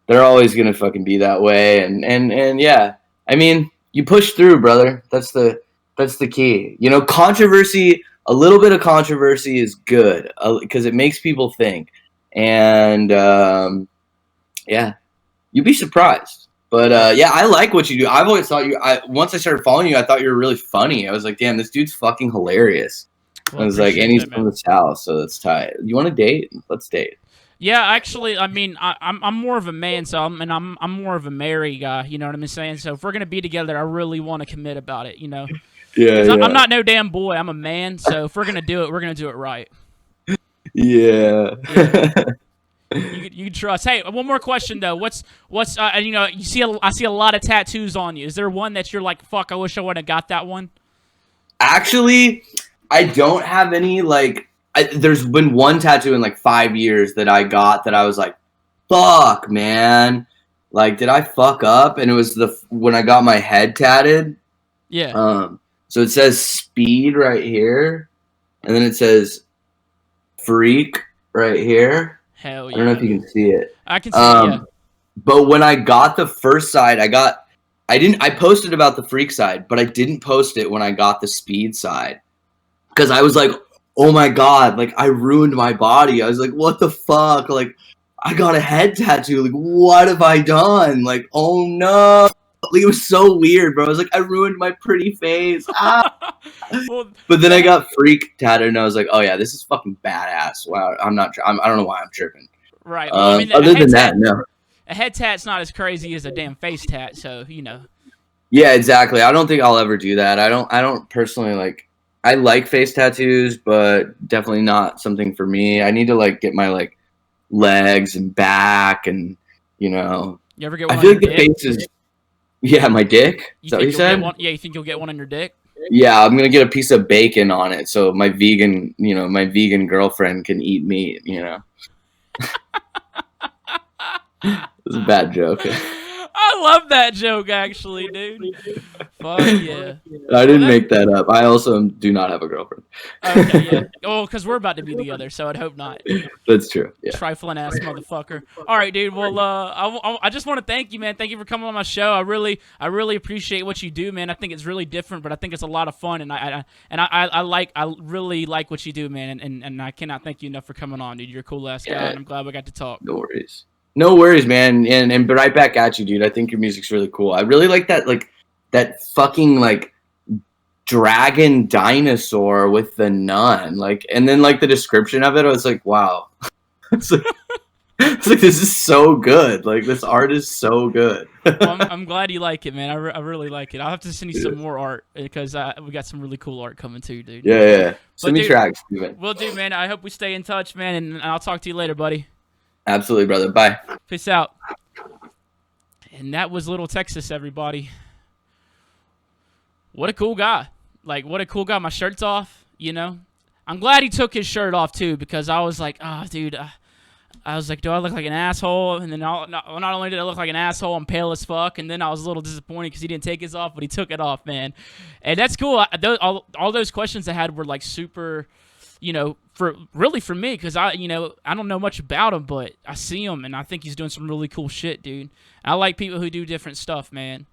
they're always gonna fucking be that way. And yeah, I mean, you push through, brother. That's the key. You know, controversy. A little bit of controversy is good because it makes people think. And yeah, you'd be surprised. But yeah, I like what you do. I've always thought once I started following you, I thought you were really funny. I was like, damn, this dude's fucking hilarious. Well, I was like, and he's from the South, so that's tight. You want to date? Let's date. Yeah, actually, I mean, I'm more of a man, so I'm more of a married guy. You know what I'm saying? So if we're gonna be together, I really want to commit about it. You know? Yeah. I'm not no damn boy. I'm a man. So if we're gonna do it, we're gonna do it right. Yeah. You can trust. Hey, one more question though. What's you know, I see a lot of tattoos on you. Is there one that you're like, fuck, I wish I would have got that one? Actually, I don't have any like. There's been one tattoo in like 5 years that I got that I was like, fuck, man. Like, did I fuck up? And it was when I got my head tatted. Yeah. So it says speed right here, and then it says freak right here. Hell yeah. I don't know if you can see it. I can see it, yeah. But when I got the first side, I posted about the freak side, but I didn't post it when I got the speed side. Because I was like, oh my God, like I ruined my body. I was like, what the fuck? Like, I got a head tattoo. Like, what have I done? Like, oh no. Like, it was so weird, bro. I was like, I ruined my pretty face. Well, but then I got freak tattooed, and I was like, oh yeah, this is fucking badass. Wow, I don't know why I'm tripping. Right. Well, I mean, other than that, no. A head tat's not as crazy as a damn face tat, so you know. Yeah, exactly. I don't think I'll ever do that. I don't personally like. I like face tattoos, but definitely not something for me. I need to like get my like legs and back, and you know. You ever get one? I feel like the face is. Yeah, my dick. Is that what you said? Yeah, you think you'll get one on your dick? Yeah, I'm gonna get a piece of bacon on it, so my vegan girlfriend can eat meat. You know. was a bad joke. I love that joke, actually, dude. Fuck yeah. I didn't make that up. I also do not have a girlfriend. Okay, yeah. Oh, because we're about to be together, so I'd hope not. That's true. Yeah. Trifling ass motherfucker. All right, dude. Well, I just want to thank you, man. Thank you for coming on my show. I really appreciate what you do, man. I think it's really different, but I think it's a lot of fun, and I really like what you do, man. And I cannot thank you enough for coming on, dude. You're a cool ass guy, and I'm glad we got to talk. No worries. No worries, man. And right back at you, dude. I think your music's really cool. I really like that fucking dragon dinosaur with the nun, and then the description of it, I was like, wow. it's like this is so good. This art is so good. Well, I'm glad you like it, man. I really like it. I'll have to send you some more art because we got some really cool art coming too, dude. Yeah. Send me tracks, man. Will do, man. I hope we stay in touch, man, and I'll talk to you later, buddy. Absolutely, brother. Bye. Peace out. And that was Lil Texas, everybody. What a cool guy. What a cool guy. My shirt's off, I'm glad he took his shirt off, too, because I was like, oh, dude. I was like, do I look like an asshole? And then not only did I look like an asshole, I'm pale as fuck. And then I was a little disappointed because he didn't take his off, but he took it off, man. And that's cool. All those questions I had were, super... for me, because I don't know much about him, but I see him, and I think he's doing some really cool shit, dude. I like people who do different stuff, man.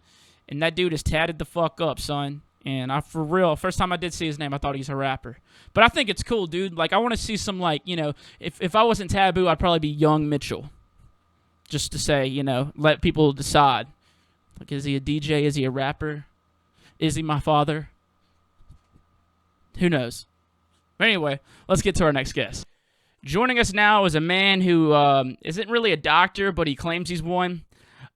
And that dude is tatted the fuck up, son. And for real, first time I did see his name, I thought he's a rapper. But I think it's cool, dude. I want to see some, if I wasn't Taboo, I'd probably be Young Mitchell. Just to say, let people decide. Is he a DJ? Is he a rapper? Is he my father? Who knows? But anyway, let's get to our next guest. Joining us now is a man who isn't really a doctor, but he claims he's one.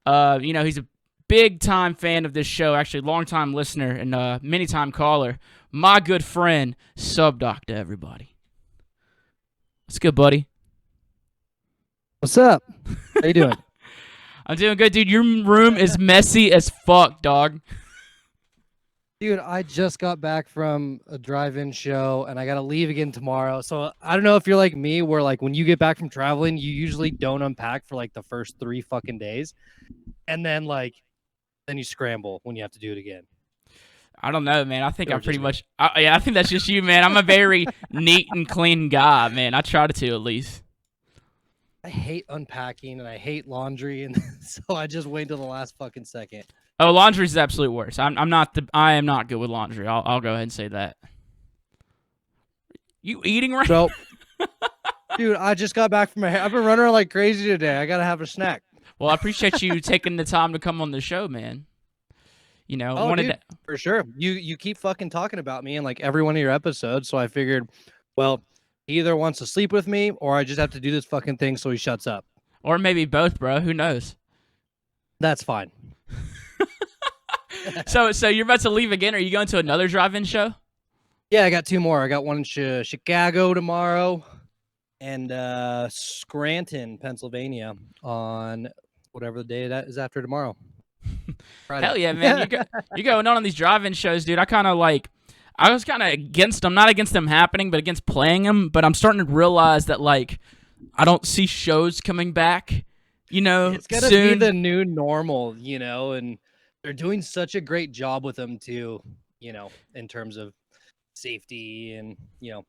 He's a big-time fan of this show, actually long-time listener and many-time caller. My good friend, Subdocta, everybody. What's good, buddy? What's up? How you doing? I'm doing good, dude. Your room is messy as fuck, dog. Dude, I just got back from a drive-in show, and I got to leave again tomorrow. So I don't know if you're like me, where when you get back from traveling, you usually don't unpack for the first 3 fucking days. And then then you scramble when you have to do it again. I don't know, man. I think I'm pretty much... I think that's just you, man. I'm a very neat and clean guy, man. I try to at least. I hate unpacking, and I hate laundry, and so I just wait until the last fucking second. Oh, laundry's the absolute worst. I am not good with laundry. I'll go ahead and say that. You eating right now? Dude, I just got back from I've been running around like crazy today. I gotta have a snack. Well, I appreciate you taking the time to come on the show, man. Dude, for sure. You keep fucking talking about me in every one of your episodes, so I figured, well, he either wants to sleep with me, or I just have to do this fucking thing so he shuts up. Or maybe both, bro. Who knows? That's fine. So you're about to leave again? Are you going to another drive-in show? Yeah, I got 2 more. I got one in Chicago tomorrow, and Scranton, Pennsylvania, on whatever the day that is after tomorrow. Friday. Hell yeah, man! You're going on these drive-in shows, dude. I was kind of against them, not against them happening, but against playing them. But I'm starting to realize that I don't see shows coming back. It's gonna soon. Be the new normal, and they're doing such a great job with them too, in terms of safety and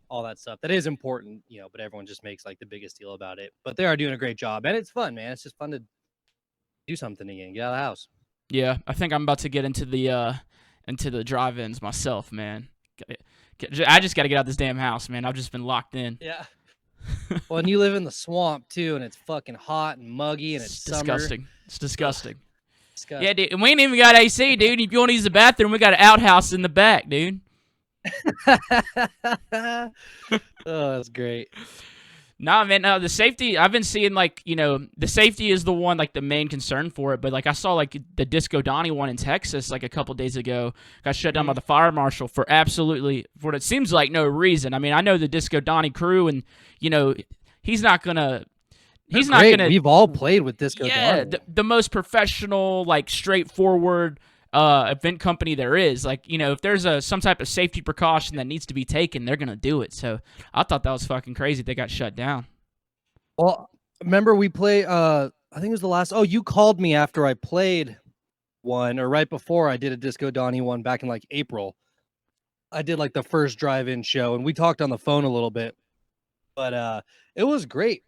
all that stuff. That is important, but everyone just makes the biggest deal about it. But they are doing a great job, and it's fun, man. It's just fun to do something again, get out of the house. Yeah, I think I'm about to get into the drive-ins myself, man. I just got to get out of this damn house, man. I've just been locked in. Yeah. Well, and you live in the swamp too, and it's fucking hot and muggy, and it's disgusting. Summer. It's disgusting. Disgusting. Yeah, dude. And we ain't even got AC, dude. If you want to use the bathroom, we got an outhouse in the back, dude. Oh, that's great. Nah, man. The safety. I've been seeing the safety is the one the main concern for it. But I saw the Disco Donnie one in Texas a couple days ago got shut down by the fire marshal for what it seems like no reason. I mean, I know the Disco Donnie crew, and he's not gonna. He's not gonna. We've all played with Disco Donnie. Yeah, the most professional, straightforward event company there is. If there's some type of safety precaution that needs to be taken, they're gonna do it. So I thought that was fucking crazy. They got shut down. Well, remember we play. I I think it was the last. Oh, you called me after I played one, or right before I did a Disco Donnie one back in like April. I did like the first drive-in show, and we talked on the phone a little bit, but it was great.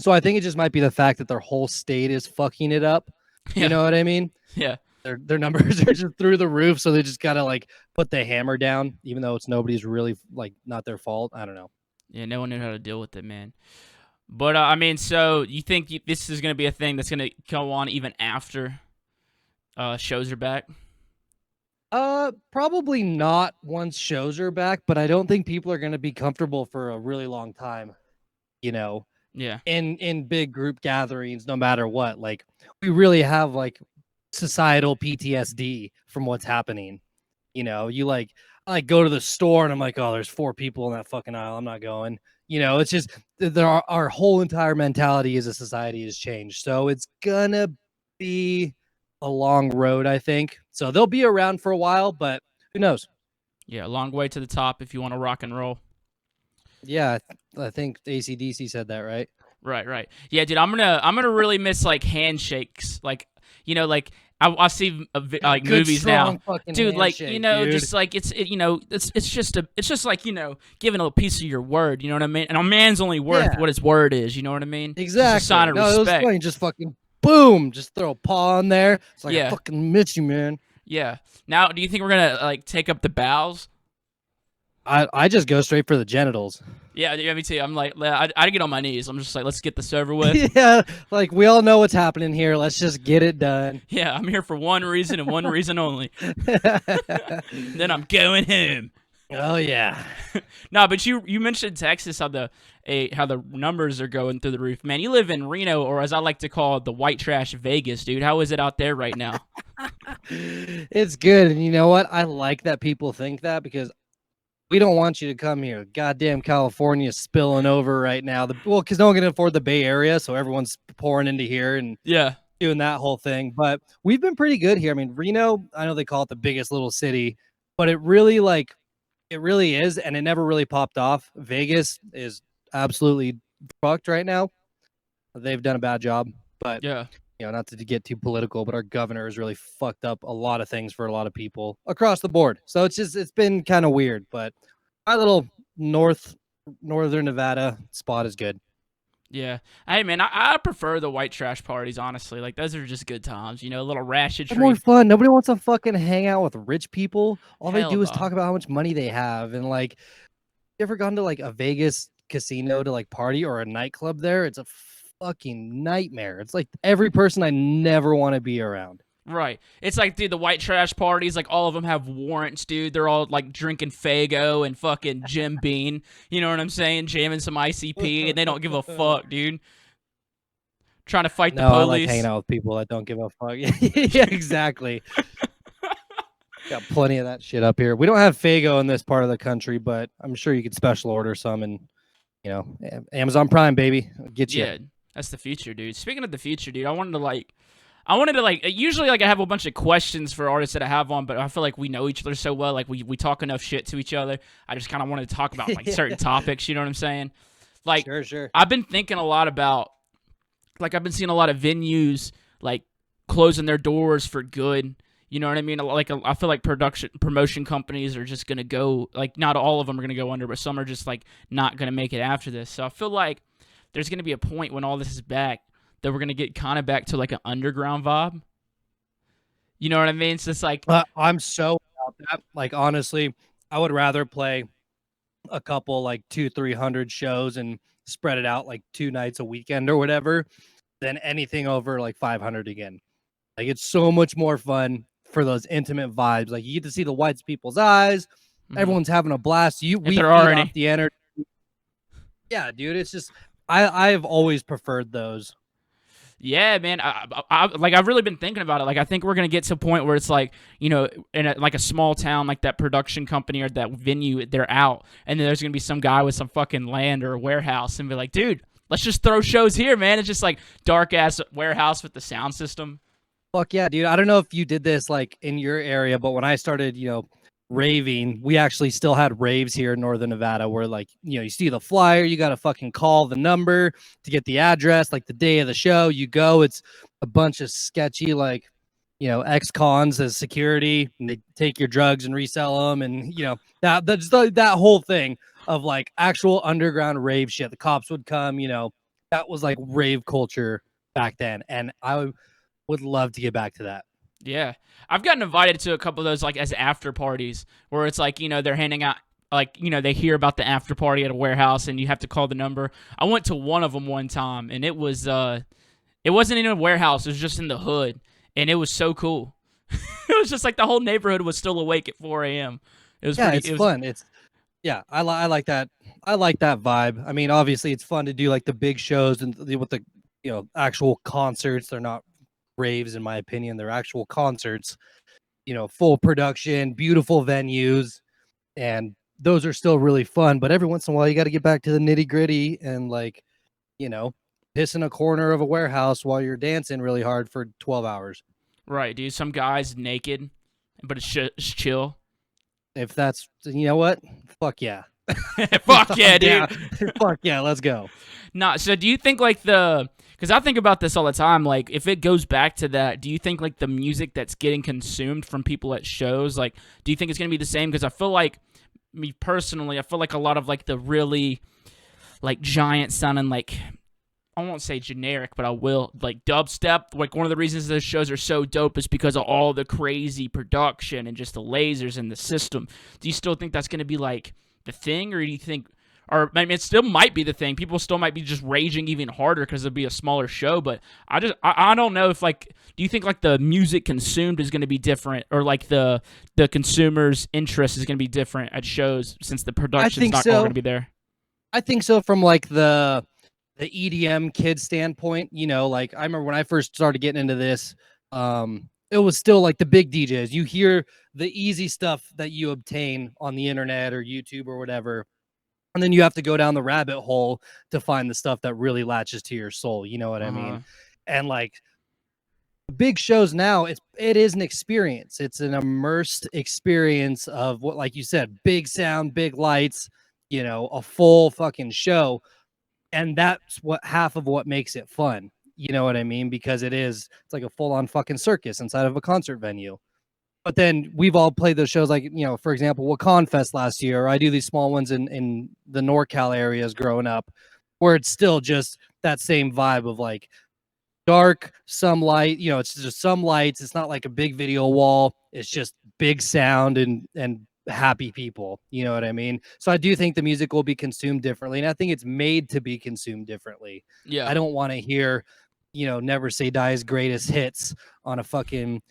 So I think it just might be the fact that their whole state is fucking it up. Yeah. You know what I mean? Yeah. Their numbers are just through the roof, so they just gotta like put the hammer down, even though it's nobody's really like not their fault. I don't know. Yeah, no one knew how to deal with it, man. But I mean, so you think this is going to be a thing that's going to go on even after shows are back? Probably not once shows are back, but I don't think people are gonna be comfortable for a really long time. You know, Yeah. in big group gatherings, no matter what. Like we really have like societal PTSD from what's happening. You know, I like go to the store and I'm like, oh, there's 4 people in that fucking aisle. I'm not going. You know, it's just our whole entire mentality as a society has changed. So it's gonna be a long road, I think. So they'll be around for a while, but who knows? Yeah, a long way to the top if you want to rock and roll. Yeah, I think AC/DC said that, right? Right. Yeah, dude, I'm gonna really miss like handshakes, like like I see like Good, movies now, strong fucking dude. Like handshake, dude. just like it's just like giving a piece of your word. You know what I mean? And a man's only worth Yeah. what his word is. You know what I mean? Exactly. Just a sign of No, it was respect. funny. Just fucking boom. Just throw a paw in there. It's like Yeah. I fucking miss you, man. Yeah. Now, do you think we're gonna like take up the bows? I just go straight for the genitals. Yeah, me too. I'm like, I get on my knees. I'm just like, let's get this over with. Yeah, like we all know what's happening here. Let's just get it done. Yeah, I'm here for one reason and one reason only. Then I'm going home. Oh yeah. No, but you mentioned Texas, how the numbers are going through the roof. Man, you live in Reno, or as I like to call it, the white trash Vegas, dude. How is it out there right now? It's good, and you know what? I like that people think that because we don't want you to come here. Goddamn California's spilling over right now. Because no one can afford the Bay Area, so everyone's pouring into here and Yeah. doing that whole thing. But we've been pretty good here. I mean, Reno, I know they call it the biggest little city, but it really is, and it never really popped off. Vegas is absolutely fucked right now. They've done a bad job, but Yeah. not to get too political, but our governor has really fucked up a lot of things for a lot of people across the board. So it's been kind of weird, but our little northern Nevada spot is good. Yeah. Hey, man, I prefer the white trash parties, honestly. Like, those are just good times. A little ratchetry. It's more fun. Nobody wants to fucking hang out with rich people. All they Hell do is no. talk about how much money they have. And like, you ever gone to like a Vegas casino to like party or a nightclub there? It's a fucking nightmare. It's like every person I never want to be around. Right. It's like, dude, the white trash parties, like, all of them have warrants, dude. They're all, like, drinking Faygo and fucking Jim Beam. You know what I'm saying? Jamming some ICP, and they don't give a fuck, dude. Trying to fight the No, I police. like hanging out with people that don't give a fuck. Yeah, exactly. Got plenty of that shit up here. We don't have Faygo in this part of the country, but I'm sure you could special order some and, Amazon Prime, baby. I'll get you. Yeah, that's the future, dude. Speaking of the future, dude, I wanted to usually like I have a bunch of questions for artists that I have on, but I feel like we know each other so well, like we talk enough shit to each other. I just kind of wanted to talk about like certain topics, you know what I'm saying? Like, Sure. I've been thinking a lot about, like, I've been seeing a lot of venues like closing their doors for good. You know what I mean? Like, I feel like promotion companies are just gonna go, like, not all of them are gonna go under, but some are just like not gonna make it after this. So I feel like there's gonna be a point when all this is back that we're going to get kind of back to like an underground vibe. You know what I mean? So it's like... I'm so about that. Like, honestly, I would rather play a couple, like 200-300 shows and spread it out like 2 nights a weekend or whatever than anything over like 500 again. Like, it's so much more fun for those intimate vibes. Like, you get to see the white people's eyes. Everyone's having a blast. We feed off the energy. Yeah, dude, it's just... I've always preferred those. Yeah, man. I've really been thinking about it. Like, I think we're gonna get to a point where it's like, in like a small town, like that production company or that venue, they're out, and then there's gonna be some guy with some fucking land or a warehouse, and be like, dude, let's just throw shows here, man. It's just like dark ass warehouse with the sound system. Fuck yeah, dude. I don't know if you did this like in your area, but when I started, raving, we actually still had raves here in Northern Nevada where, like, you know, you see the flyer, you got to fucking call the number to get the address. Like the day of the show, you go, it's a bunch of sketchy, like, you know, ex-cons as security, and they take your drugs and resell them. And, you know, that whole thing of like actual underground rave shit. The cops would come, you know, that was like rave culture back then. And I would love to get back to that. Yeah. I've gotten invited to a couple of those, like, as after parties where it's like, you know, they're handing out, like, you know, they hear about the after party at a warehouse and you have to call the number. I went to one of them one time, and it wasn't in a warehouse. It was just in the hood, and it was so cool. It was just like the whole neighborhood was still awake at 4 a.m. It was Fun. I like that. I like that vibe. I mean, obviously it's fun to do like the big shows and with the, you know, actual concerts. They're not raves, in my opinion. They're actual concerts, you know, full production, beautiful venues, and those are still really fun. But every once in a while you got to get back to the nitty gritty and, like, you know, piss in a corner of a warehouse while you're dancing really hard for 12 hours. Right, dude. Some guys naked, but it's chill. If that's, you know what? Fuck yeah. Fuck yeah, dude. Fuck yeah, let's go. Nah, so do you think like because I think about this all the time, like if it goes back to that, do you think like the music that's getting consumed from people at shows, like do you think it's going to be the same? Because I feel like, me personally, I feel like a lot of like the really like giant sounding, like, I won't say generic, but I will, like dubstep, like one of the reasons those shows are so dope is because of all the crazy production and just the lasers in the system. Do you still think that's going to be like the thing, or do you think, or I mean, it still might be the thing, people still might be just raging even harder because it'll be a smaller show, but I don't know if, like, do you think like the music consumed is going to be different, or like the consumer's interest is going to be different at shows since the production's not all going to be there? I think so, from like the EDM kid standpoint. You know, like I remember when I first started getting into this, it was still like the big DJs. You hear the easy stuff that you obtain on the internet or YouTube or whatever, and then you have to go down the rabbit hole to find the stuff that really latches to your soul. You know what I mean? And like big shows now, it is an experience. It's an immersed experience of what, like you said, big sound, big lights, you know, a full fucking show. And that's what half of what makes it fun. You know what I mean? Because it's like a full on fucking circus inside of a concert venue. But then we've all played those shows, like, you know, for example, Wakan Fest last year, or I do these small ones in the NorCal areas growing up, where it's still just that same vibe of like dark, some light, you know, it's just some lights. It's not like a big video wall. It's just big sound and happy people. You know what I mean? So I do think the music will be consumed differently, and I think it's made to be consumed differently. Yeah. I don't want to hear, you know, Never Say Die's greatest hits on a fucking,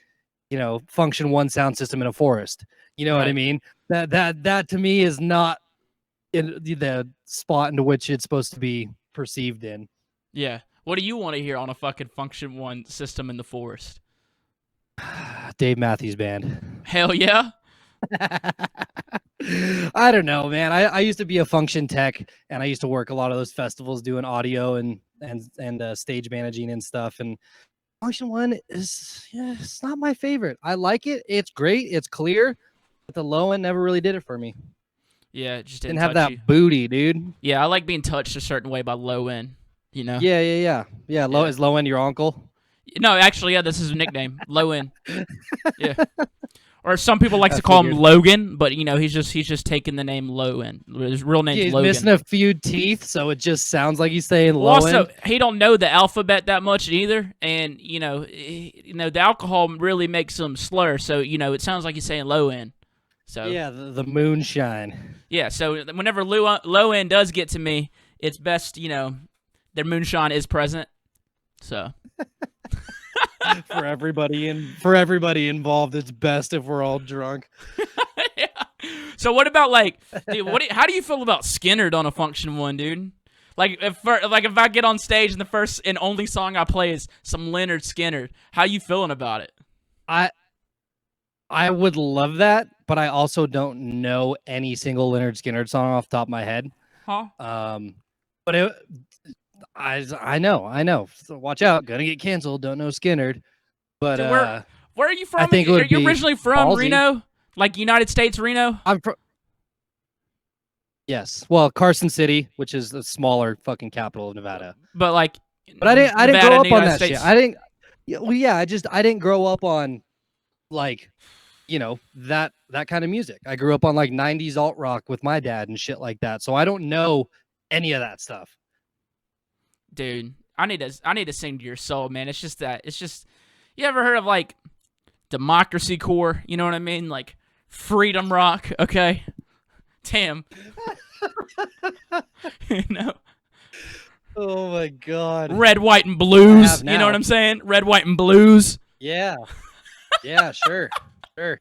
you know, Function One sound system in a forest. You know what I mean? That to me is not in the spot into which it's supposed to be perceived in. Yeah. What do you want to hear on a fucking Function One system in the forest? Dave Matthews Band. Hell yeah. I don't know, man. I used to be a function tech, and I used to work a lot of those festivals doing audio and stage managing and stuff. And Function One it's not my favorite. I like it. It's great. It's clear, but the low end never really did it for me. Yeah, it just didn't have that booty, dude. Yeah, I like being touched a certain way by low end. You know? Yeah. Is low end your uncle? No, actually, yeah, this is a nickname. Low end. Yeah. Or some people like to call him Logan, but you know, he's just taking the name Low End. His real name's Logan. He's missing a few teeth, so it just sounds like he's saying Low End. Also, he don't know the alphabet that much either, and you know, the alcohol really makes him slur. So you know, it sounds like he's saying Low End. So yeah, the moonshine. Yeah, so whenever Low End does get to me, it's best, you know, their moonshine is present. So. For everybody involved, it's best if we're all drunk. Yeah. So what about like, dude, how do you feel about Skinnerd on a Function One, dude? Like if I get on stage and the first and only song I play is some Leonard Skinnerd, how you feeling about it? I would love that, but I also don't know any single Leonard Skinnerd song off the top of my head. Huh? But I know. So watch out, gonna get canceled. Don't know Skinnerd, but dude, where are you from? I think are you originally from ballsy. Reno? Like United States, Reno? I'm from. Yes. Well, Carson City, which is the smaller fucking capital of Nevada. But like, But I didn't Nevada grow in up the on United that States. shit. I didn't. Yeah, well, yeah. I didn't grow up on like, that kind of music. I grew up on like 90s alt rock with my dad and shit like that. So I don't know any of that stuff. Dude, I need to sing to your soul, man. It's just you ever heard of like Democracy Core? You know what I mean? Like freedom rock, okay? Damn. You know? Oh my god. Red, white, and blues. now. You know what I'm saying? Red, white, and blues. Yeah. Yeah, sure. Sure.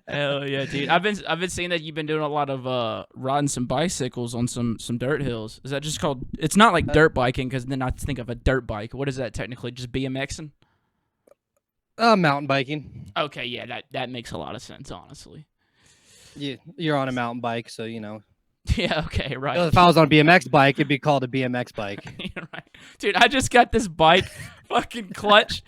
Hell yeah, dude. I've been seeing that you've been doing a lot of riding some bicycles on some dirt hills. Is that just called? It's not like dirt biking, because then I think of a dirt bike. What is that technically? Just BMXing? Mountain biking. Okay, yeah, that makes a lot of sense, honestly. You're on a mountain bike, so Yeah, okay, right. If I was on a BMX bike, it'd be called a BMX bike. You're right. Dude, I just got this bike. Fucking Clutch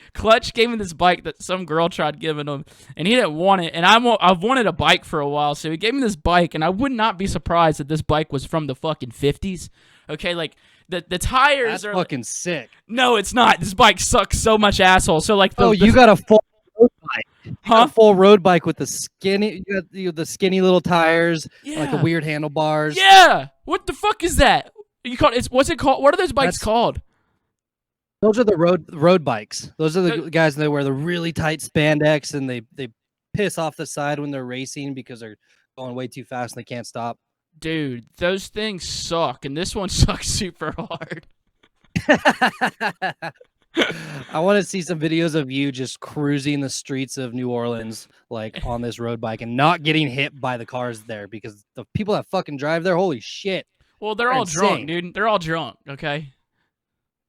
gave me this bike that some girl tried giving him, and he didn't want it. And I've wanted a bike for a while, so he gave me this bike, and I would not be surprised that this bike was from the fucking 50s. Okay, like the tires That's are fucking sick. No, it's not. This bike sucks so much, asshole. So like you got a full road bike. You got Huh? a full road bike with the skinny, the skinny little tires, like the Yeah. weird handlebars. Yeah. What the fuck is that? You call it? What's it called? What are those bikes That's- called? Those are the road bikes. Those are the guys that wear the really tight spandex and they piss off the side when they're racing because they're going way too fast and they can't stop. Dude, those things suck, and this one sucks super hard. I want to see some videos of you just cruising the streets of New Orleans, like on this road bike, and not getting hit by the cars there, because the people that fucking drive there, holy shit. Well, they're They're all drunk, insane. dude. They're all drunk, okay?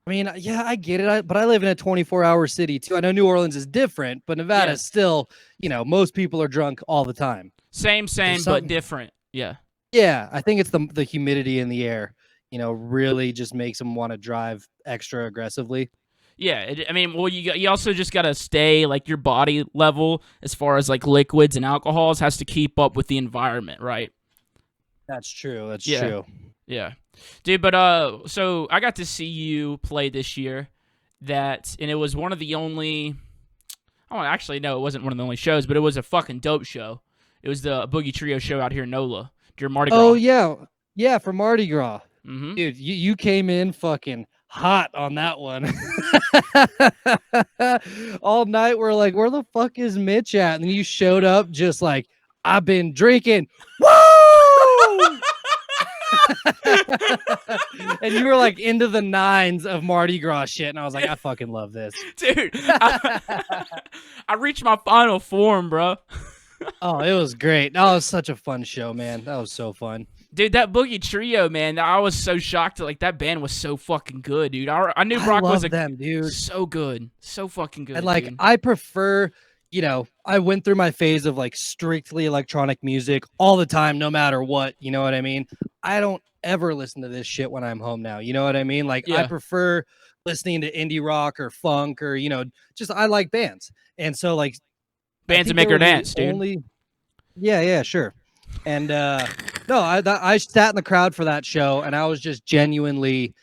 I mean, yeah, I get it, but I live in a 24-hour city too. I know New Orleans is different, but Nevada is still, most people are drunk all the time. Same, but something- different. Yeah. Yeah, I think it's the humidity in the air, really just makes them want to drive extra aggressively. Yeah, I mean, well, you also just gotta stay like your body level as far as like liquids and alcohols has to keep up with the environment, right? That's true. That's Yeah. true. Yeah, dude. But so I got to see you play this year, and it was one of the only. Oh, actually, no, it wasn't one of the only shows, but it was a fucking dope show. It was the Boogie Trio show out here in NOLA during Mardi Gras. Oh yeah, for Mardi Gras. Mm-hmm. Dude, you came in fucking hot on that one. All night we're like, where the fuck is Mitch at? And then you showed up just like, I've been drinking. Woo! And you were like into the nines of Mardi Gras shit. And I was like, I fucking love this. Dude, I reached my final form, bro. Oh, it was great. That was such a fun show, man. That was so fun. Dude, that Boogie Trio, man, I was so shocked. Like, that band was so fucking good, dude. I knew Brock I love was them, dude. so good. So fucking good, And like, dude. I prefer, I went through my phase of like strictly electronic music all the time, no matter what. You know what I mean? I don't ever listen to this shit when I'm home now. You know what I mean? Like, I Yeah. prefer listening to indie rock or funk or, just I like bands. And so, like, Bands I that think make they her were the dance, dude. only- Yeah, sure. And no, I sat in the crowd for that show, and I was just genuinely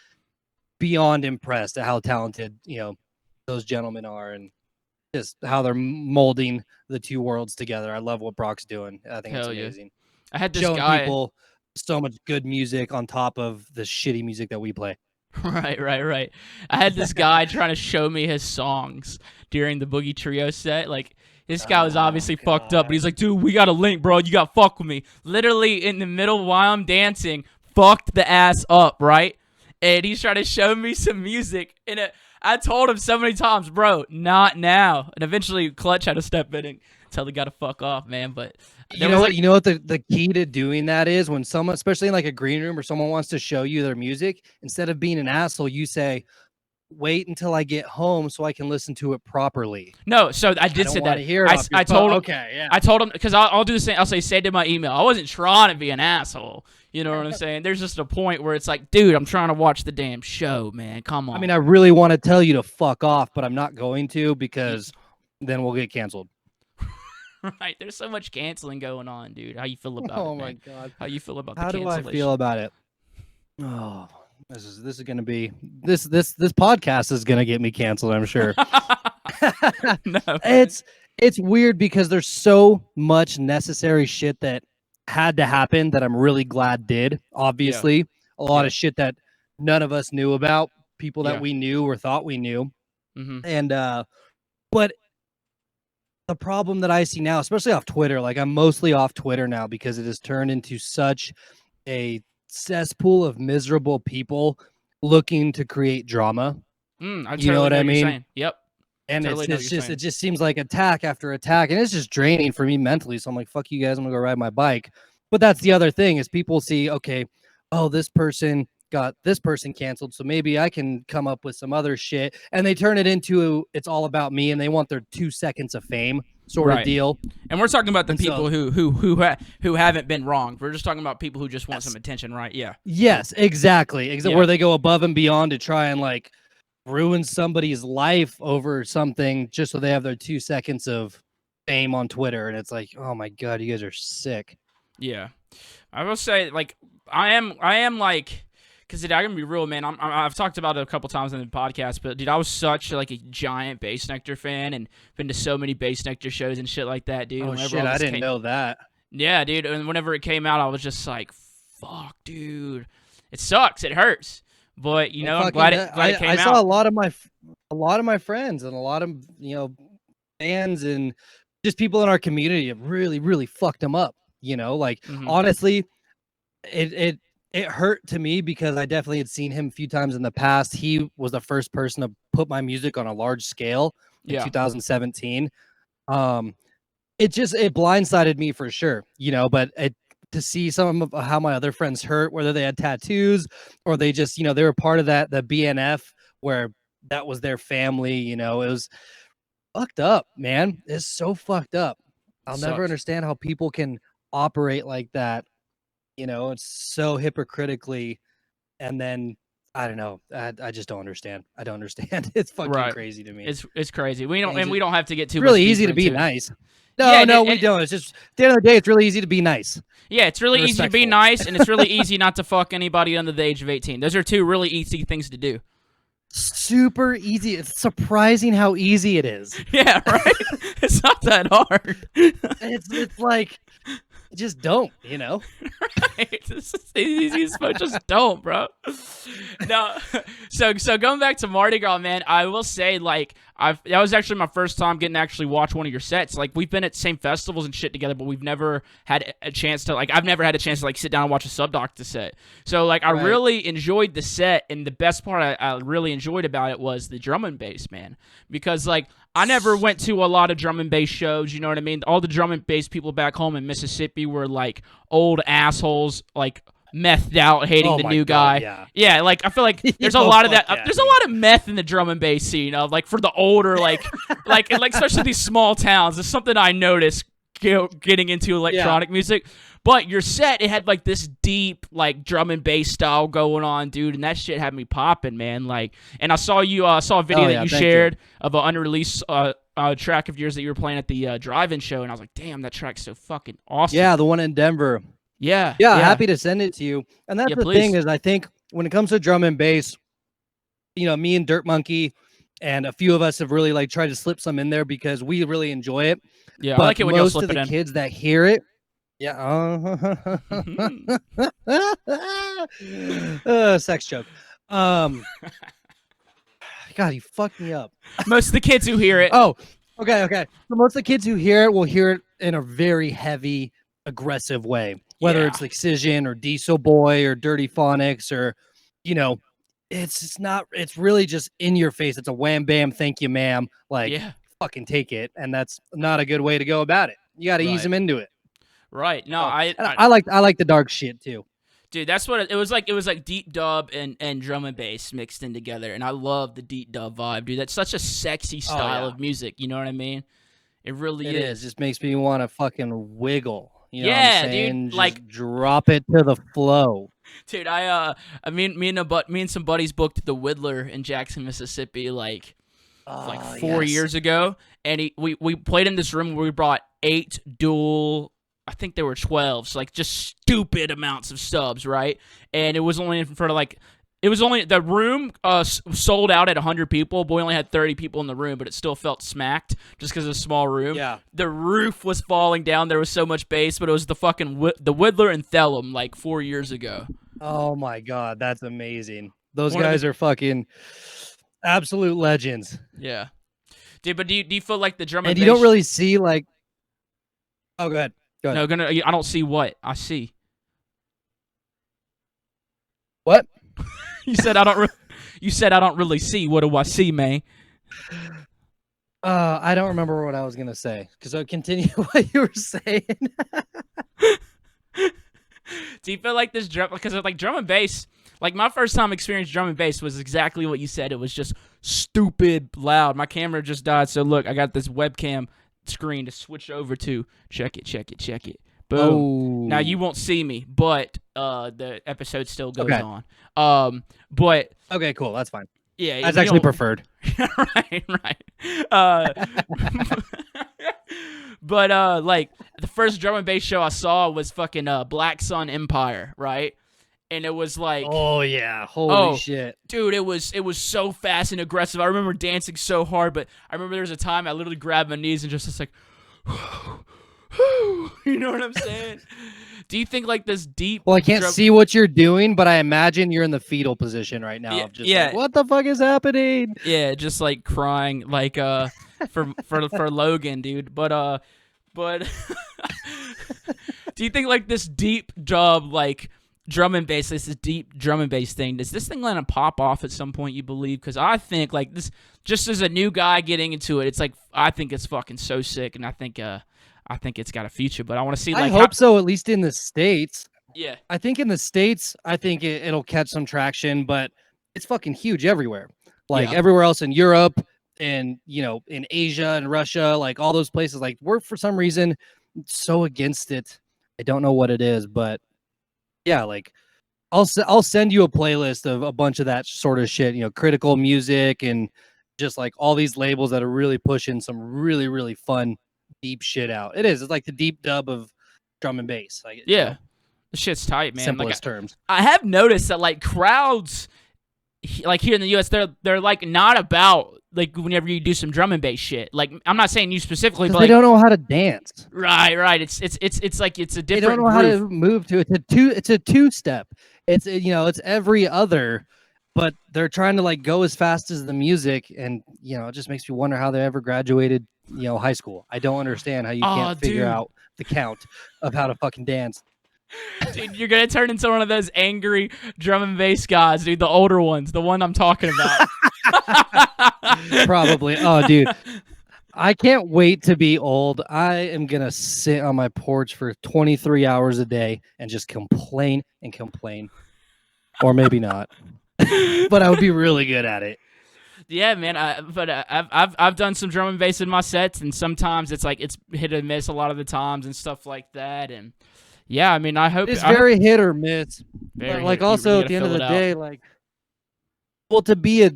beyond impressed at how talented those gentlemen are, and just how they're molding the two worlds together. I love what Brock's doing. I think it's Hell yeah. amazing. I had this Showing guy. people so much good music on top of the shitty music that we play. Right. I had this guy trying to show me his songs during the Boogie Trio set. Like, this guy was obviously fucked up, but he's like, dude, we got a link, bro. You got to fuck with me. Literally in the middle while I'm dancing, fucked the ass up, right? And he's trying to show me some music. And I told him so many times, bro, not now. And eventually Clutch had to step in and tell the guy to fuck off, man. But You know what the key to doing that is? When someone, especially in like a green room, or someone wants to show you their music, instead of being an asshole, you say, wait until I get home so I can listen to it properly. No, so I did say that. I told him. Okay, yeah. I told him, because I'll do the same. I'll say to my email. I wasn't trying to be an asshole. You know what I'm saying? There's just a point where it's like, dude, I'm trying to watch the damn show, man. Come on. I mean, I really want to tell you to fuck off, but I'm not going to, because then we'll get canceled. Right. There's so much canceling going on, dude. How you feel about Oh it, my man? god. How you feel about How the do I cancellation? feel about it? Oh, this is gonna be this podcast is gonna get me canceled, I'm sure. No. It's weird because there's so much necessary shit that had to happen that I'm really glad did. Obviously, a lot Yeah. of shit that none of us knew about, people that Yeah. we knew or thought we knew. Mm-hmm. And but the problem that I see now, especially off Twitter, like I'm mostly off Twitter now because it has turned into such a cesspool of miserable people looking to create drama. I You totally know what know I what you're mean? saying. Yep. And Totally know what it's you're just saying. it just seems like attack after attack, and it's just draining for me mentally. So I'm like, fuck you guys, I'm gonna go ride my bike. But that's the other thing is people see, okay, oh, this person got this person canceled, so maybe I can come up with some other shit, and they turn it into it's all about me, and they want their 2 seconds of fame sort of Right. deal. And we're talking about the And so- people who haven't been wronged. We're just talking about people who just want some attention, right? Yeah. Yes, exactly. Yeah. Where they go above and beyond to try and like ruin somebody's life over something just so they have their 2 seconds of fame on Twitter. And it's like, oh my God, you guys are sick. Yeah. I will say, like, I am like, because dude, I can be real, man. I've talked about it a couple times on the podcast, but dude, I was such like a giant Bass Nectar fan and been to so many Bass Nectar shows and shit like that, dude. Oh Whenever shit, all I this didn't came- know that. Yeah, dude. And whenever it came out, I was just like, fuck, dude. It sucks. It hurts. But you know, I'm glad it came I out. saw a lot of my friends and a lot of fans and just people in our community have really, really fucked them up. Like Mhm. honestly, it hurt to me because I definitely had seen him a few times in the past. He was the first person to put my music on a large scale in Yeah. 2017. It blindsided me for sure, but to see some of how my other friends hurt, whether they had tattoos or they just, they were part of the BNF where that was their family, it was fucked up, man. It's so fucked up. I'll never Sucks. understand how people can operate like that. It's so hypocritically, and then I don't know. I just don't understand. I don't understand. It's fucking Right. crazy to me. It's crazy. We don't And we don't have to get too It's really much easy to deeper be into it. nice. Yeah, No, and we don't. It's just at the end of the day, it's really easy to be nice. Yeah, it's really easy to be Respectful. nice, and it's really easy not to fuck anybody under the age of 18. Those are two really easy things to do. Super easy. It's surprising how easy it is. Yeah, right? It's not that hard. It's like just don't, Right? This is the easiest, but just don't, bro. No, so going back to Mardi Gras, man, I will say, like, that was actually my first time getting to actually watch one of your sets. Like, we've been at same festivals and shit together, but we've never had a chance to, like, I've never had a chance to, like, sit down and watch a Subdocta set. So, like, I Right. really enjoyed the set, and the best part I really enjoyed about it was the drum and bass, man. Because, like, I never went to a lot of drum and bass shows, you know what I mean? All the drum and bass people back home in Mississippi were, like, old assholes, like, methed out, hating Oh the my new God, guy. yeah. Like, I feel like there's a Oh, lot of fuck that. yeah, There's a lot of meth in the drum and bass scene, like, for the older, like, like especially these small towns. It's something I noticed getting into electronic music. But your set, it had, like, this deep, like, drum and bass style going on, dude, and that shit had me popping, man. Like, and I saw you saw a video Oh, that yeah, you thank shared of an unreleased track of yours that you were playing at the drive-in show, and I was like, damn, that track's so fucking awesome. Yeah, the one in Denver. Yeah. Happy to send it to you. And that's Yeah, the please. thing is I think when it comes to drum and bass, me and Dirt Monkey and a few of us have really like tried to slip some in there because we really enjoy it. Yeah, But I like it when y'all most slip of it the in. kids that hear it, sex joke. God, you fucked me up. Most of the kids who hear it. Oh, okay. So most of the kids who hear it will hear it in a very heavy, aggressive way, whether Yeah. it's Excision or Diesel Boy or Dirty Phonics or, it's really just in your face. It's a wham bam, thank you, ma'am. Like, Yeah. fucking take it. And that's not a good way to go about it. You got to ease Right. them into it. Right. No, So, I I like the dark shit too. dude, that's what it was like. It was like deep dub and drum and bass mixed in together, and I love the deep dub vibe, dude. That's such a sexy style yeah. of music. You know what I mean? It really It is. is. Just makes me want to fucking wiggle. You know what Yeah, I'm dude, saying? Just like- drop it to the flow. Dude, me and some buddies booked the Whittler in Jackson, Mississippi, like 4 years ago, and we played in this room where we brought 8 dual. I think there were 12, so like just stupid amounts of subs, right? And it was only in front of like, it was only the room sold out at 100 people, but we only had 30 people in the room, but it still felt smacked just because of a small room. Yeah. The roof was falling down. There was so much bass, but it was the fucking the Whittler and Thelem like 4 years ago. Oh my God, that's amazing. Those guys are fucking absolute legends. Yeah, dude. But do you feel like the drum and And bass? you don't really see like. Oh, go ahead. Go ahead. No, I don't see what I see. What? You said I don't. You said I don't really see. What do I see, man? I don't remember what I was gonna say. Because I'll continue what you were saying. Do you feel like this drum? Because like drum and bass. Like my first time experiencing drum and bass was exactly what you said. It was just stupid loud. My camera just died, so look, I got this webcam screen to switch over to. Check it. Boom. Oh. Now you won't see me, but the episode still goes on. But Okay, cool. That's fine. yeah, That's we actually don't- preferred. right. But like the first drum and bass show I saw was fucking Black Sun Empire, right? And it was like, Oh yeah. Holy shit. dude, it was so fast and aggressive. I remember dancing so hard, but I remember there was a time I literally grabbed my knees and just like, you know what I'm saying? Do you think like this deep? Well, I can't see what you're doing, but I imagine you're in the fetal position right now. Yeah, Of just yeah. like, what the fuck is happening? Yeah, just like crying, like for Logan, dude. But do you think like this deep like drum and bass, this deep drum and bass thing, is this thing gonna pop off at some point? You believe? Because I think like this, just as a new guy getting into it, it's like I think it's fucking so sick, and I think it's got a future. But I want to see. Like, I hope so. At least in the States. Yeah. I think in the States, I think it'll catch some traction, but it's fucking huge everywhere. Like Yeah. everywhere else in Europe and, in Asia and Russia, like all those places, like we're for some reason so against it. I don't know what it is, but yeah, like I'll send you a playlist of a bunch of that sort of shit, critical music and just like all these labels that are really pushing some really, really fun, deep shit out. It's like the deep dub of drum and bass. Like, Yeah. The shit's tight, man. Simplest Like, terms. I have noticed that like crowds, like here in the U.S., they're like not about like whenever you do some drum and bass shit. Like I'm not saying you specifically, but They like, don't know how to dance. right. It's like it's a They different. don't know how groove. to move to it. It's a two-step. It's it's every other, but they're trying to like go as fast as the music, and it just makes me wonder how they ever graduated high school. I don't understand how you can't figure dude. out the count of how to fucking dance. Dude, you're gonna turn into one of those angry drum and bass guys, dude. The older ones, the one I'm talking about. Probably. Oh, dude. I can't wait to be old. I am going to sit on my porch for 23 hours a day and just complain and complain. Or maybe not. But I would be really good at it. Yeah, man. I've done some drum and bass in my sets, and sometimes it's like it's hit or miss a lot of the times and stuff like that. And yeah, I mean, I hope It's very hit or miss. Very But like hit. You also really at the gotta end of fill the it out. day, like, well, to be a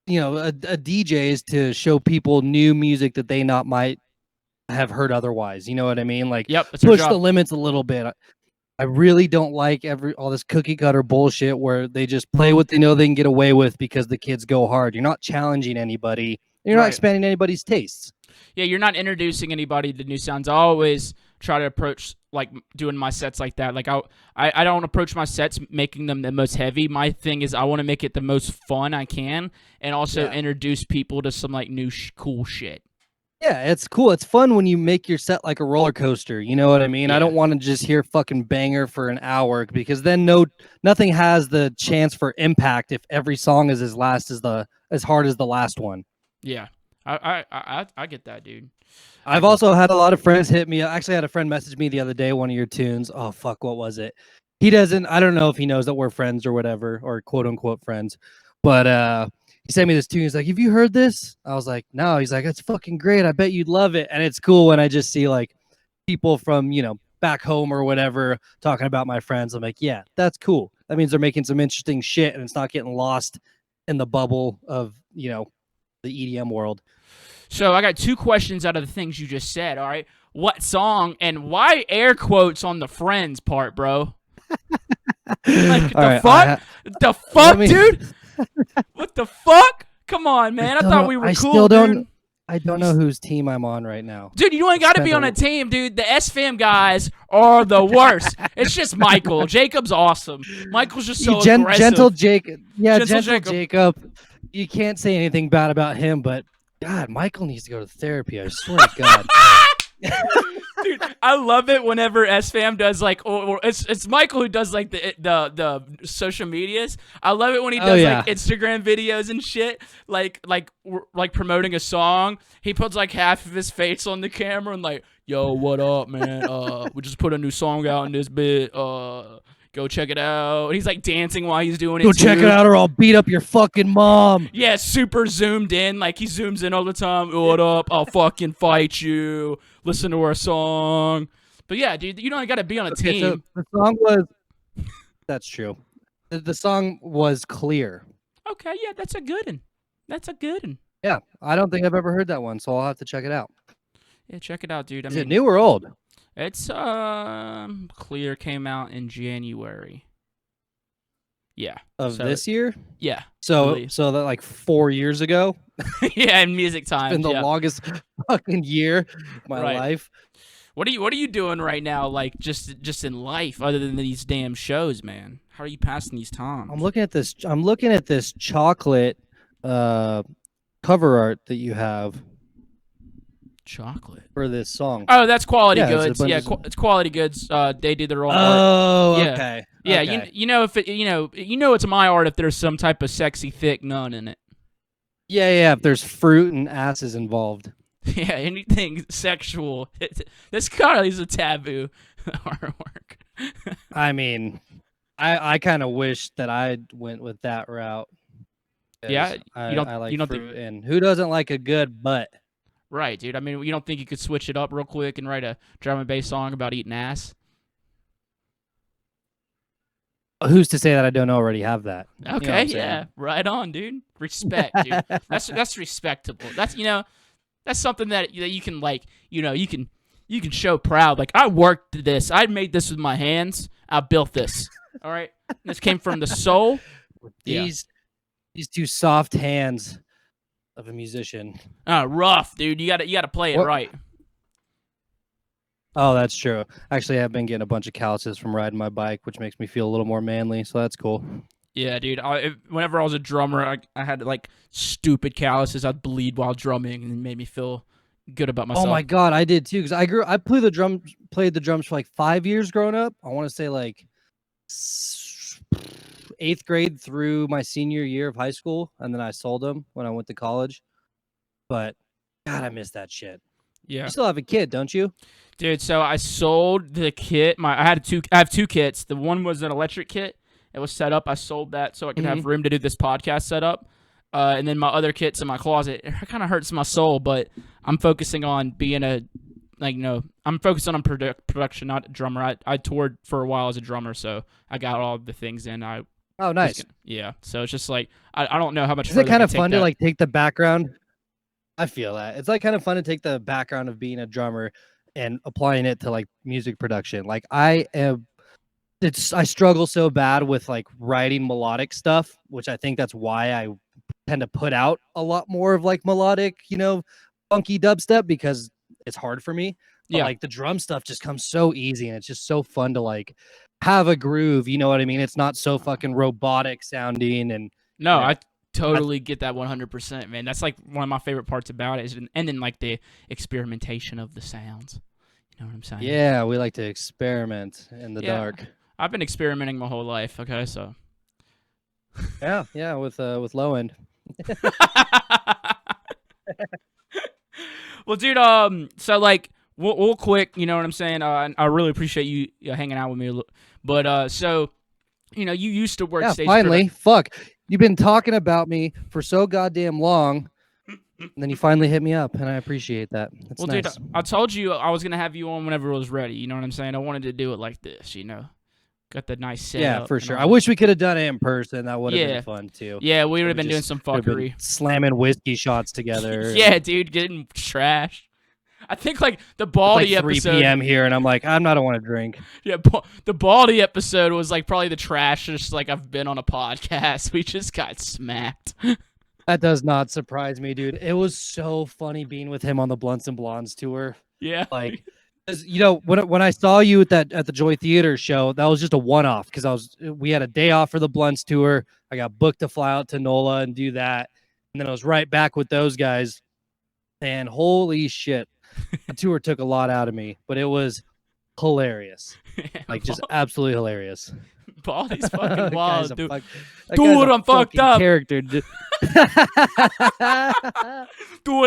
DJ is to show people new music that they might have heard otherwise. You know what I mean? Like, Yep, that's our push the job. limits a little bit. I really don't like all this cookie cutter bullshit where they just play what they know they can get away with because the kids go hard. You're not challenging anybody. You're not Right. expanding anybody's tastes. Yeah, you're not introducing anybody to new sounds. I always try to approach like doing my sets like that. Like I don't approach my sets making them the most heavy. My thing is I want to make it the most fun I can, and also Yeah. introduce people to some like new cool shit. Yeah, it's cool. It's fun when you make your set like a roller coaster. You know what I mean? Yeah. I don't want to just hear fucking banger for an hour because then nothing has the chance for impact if every song is as hard as the last one. Yeah, I get that, dude. I've also had a lot of friends hit me. I actually had a friend message me the other day, one of your tunes. Oh, fuck, what was it? I don't know if he knows that we're friends or whatever, or quote unquote friends, but he sent me this tune. He's like, have you heard this? I was like, no. He's like, it's fucking great. I bet you'd love it. And it's cool when I just see like people from, back home or whatever talking about my friends. I'm like, yeah, that's cool. That means they're making some interesting shit and it's not getting lost in the bubble of, the EDM world. So I got two questions out of the things you just said. All right, what song and why air quotes on the Friends part, bro? Like the fuck, dude? What the fuck? Come on, man. I thought we were cool, dude. I don't know whose team I'm on right now. Dude, you ain't got to be on a team, dude. The SFAM guys are the worst. It's just Michael. Jacob's awesome. Michael's just so aggressive. Gentle Jacob. Yeah, gentle Jacob. You can't say anything bad about him, but God, Michael needs to go to therapy. I swear to God. Dude, I love it whenever SFAM does like, or it's Michael who does like the social medias. I love it when he does like Instagram videos and shit, like promoting a song. He puts like half of his face on the camera and like, yo, what up, man? We just put a new song out in this bit. Go check it out. And he's like dancing while he's doing it. Go check it out or I'll beat up your fucking mom. Yeah, super zoomed in. Like he zooms in all the time. What up? I'll fucking fight you. Listen to our song. But yeah, dude, you don't got to be on a team. So the song was... That's true. The song was Clear. Okay, yeah, that's a good one. That's a good one. Yeah, I don't think I've ever heard that one, so I'll have to check it out. Yeah, check it out, dude. Is it new or old? It's Clear came out in January. Yeah. Of this year? Yeah. So that like 4 years ago? Yeah, in music time. It's been the longest fucking year of my life. What are you doing right now, like just in life, other than these damn shows, man? How are you passing these times? I'm looking at this chocolate cover art that you have. Chocolate for this song. Oh, that's Quality Goods. Yeah, it's Quality Goods. They do their own art. Oh, yeah. Okay. Yeah, okay. You know if it, you know it's my art if there's some type of sexy thick nun in it. Yeah. If there's fruit and asses involved. Yeah, anything sexual. This kind is a taboo artwork. I mean, I kind of wish that I went with that route. Yeah, I like fruit, and who doesn't like a good butt? Right, dude. I mean, you don't think you could switch it up real quick and write a drum and bass song about eating ass? Who's to say that I don't already have that? Okay, yeah, right on, dude. Respect, dude. That's respectable. That's that's something that you can like, you can show proud. Like I worked this. I made this with my hands. I built this. All right, this came from the soul. These two soft hands of a musician. Rough, dude. You gotta play it right. Oh, that's true. Actually, I've been getting a bunch of calluses from riding my bike, which makes me feel a little more manly, so that's cool. Yeah, dude. Whenever I was a drummer, I had like stupid calluses. I'd bleed while drumming, and it made me feel good about myself. Oh my god, I did too. Because I played the drums for like 5 years growing up. I want to say like 8th grade through my senior year of high school, and then I sold them when I went to college. But God, I miss that shit. Yeah. You still have a kit, don't you? Dude, so I sold the kit. I have two kits. The one was an electric kit. It was set up. I sold that so I could have room to do this podcast setup. And then my other kit's in my closet. It kind of hurts my soul, but I'm focusing on being I'm focusing on production, not a drummer. I toured for a while as a drummer, so I got all the things in. Oh, nice. Yeah, so it's just like, I don't know how much. Is it kind of fun to like take the background? I feel that. It's like kind of fun to take the background of being a drummer and applying it to like music production. Like I struggle so bad with like writing melodic stuff, which I think that's why I tend to put out a lot more of like melodic, funky dubstep, because it's hard for me. But like the drum stuff just comes so easy, and it's just so fun to like have a groove. You know what I mean? It's not so fucking robotic sounding. And no, I totally get that 100%, man. That's like one of my favorite parts about it, and then like the experimentation of the sounds. You know what I'm saying? Yeah, we like to experiment in the dark. I've been experimenting my whole life. Okay, so yeah, with low end. Well, dude, so like we'll quick, you know what I'm saying? I really appreciate you hanging out with me, but so you used to work. Stage finally, fuck. You've been talking about me for so goddamn long, and then you finally hit me up, and I appreciate that. That's nice. Dude, I told you I was gonna have you on whenever it was ready. You know what I'm saying? I wanted to do it like this, Got the nice setup. Yeah, for sure. I wish we could have done it in person. That would have been fun too. Yeah, we would have been doing some fuckery, slamming whiskey shots together. Yeah, dude, getting trashed. I think like the It's Baldy like 3 episode. p.m. here, and I'm like, I don't want to drink. Yeah, the Baldy episode was like probably the trashiest like I've been on a podcast. We just got smacked. That does not surprise me, dude. It was so funny being with him on the Blunts and Blondes tour. Yeah. Like, 'cause, you know, when I saw you at the Joy Theater show, that was just a one-off because we had a day off for the Blunts tour. I got booked to fly out to NOLA and do that, and then I was right back with those guys. And holy shit, the tour took a lot out of me, but it was hilarious, like just absolutely hilarious. Baldy's fucking wild, dude. That Dude, guy's a I'm fucked fucking up. Character, dude. Dude,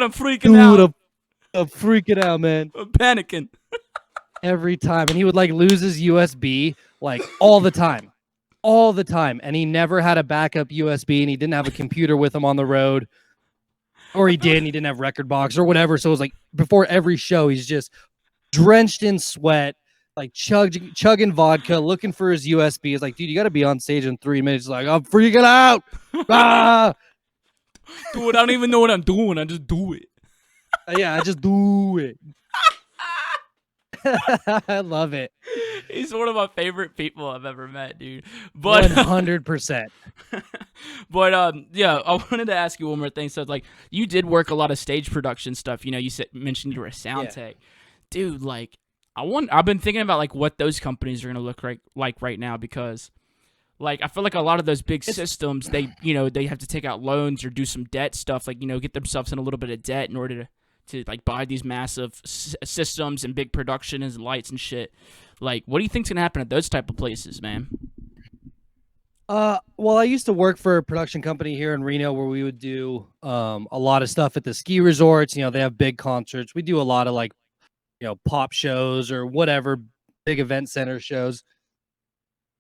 I'm freaking out. I'm freaking out, man. I'm panicking. Every time, and he would like lose his USB like all the time, and he never had a backup USB, and he didn't have a computer with him on the road, or he did, and he didn't have record box or whatever. So it was like before every show, he's just drenched in sweat, like chugging vodka, looking for his USB. It's like, dude, you got to be on stage in 3 minutes. He's like, I'm freaking out. Ah! Dude, I don't even know what I'm doing. I just do it. Yeah, I just do it. I love it. He's one of my favorite people I've ever met, dude. But 100%. But yeah, I wanted to ask you one more thing. So like, you did work a lot of stage production stuff. You know, mentioned you were a sound tech, dude. Like, I've been thinking about like what those companies are gonna look like right now, because like I feel like a lot of those big systems, they have to take out loans or do some debt stuff, like, you know, get themselves in a little bit of debt in order to like buy these massive systems and big production and lights and shit. Like, what do you think's gonna happen at those type of places, man? Well, I used to work for a production company here in Reno where we would do a lot of stuff at the ski resorts. You know, they have big concerts. We do a lot of like, you know, pop shows or whatever, big event center shows.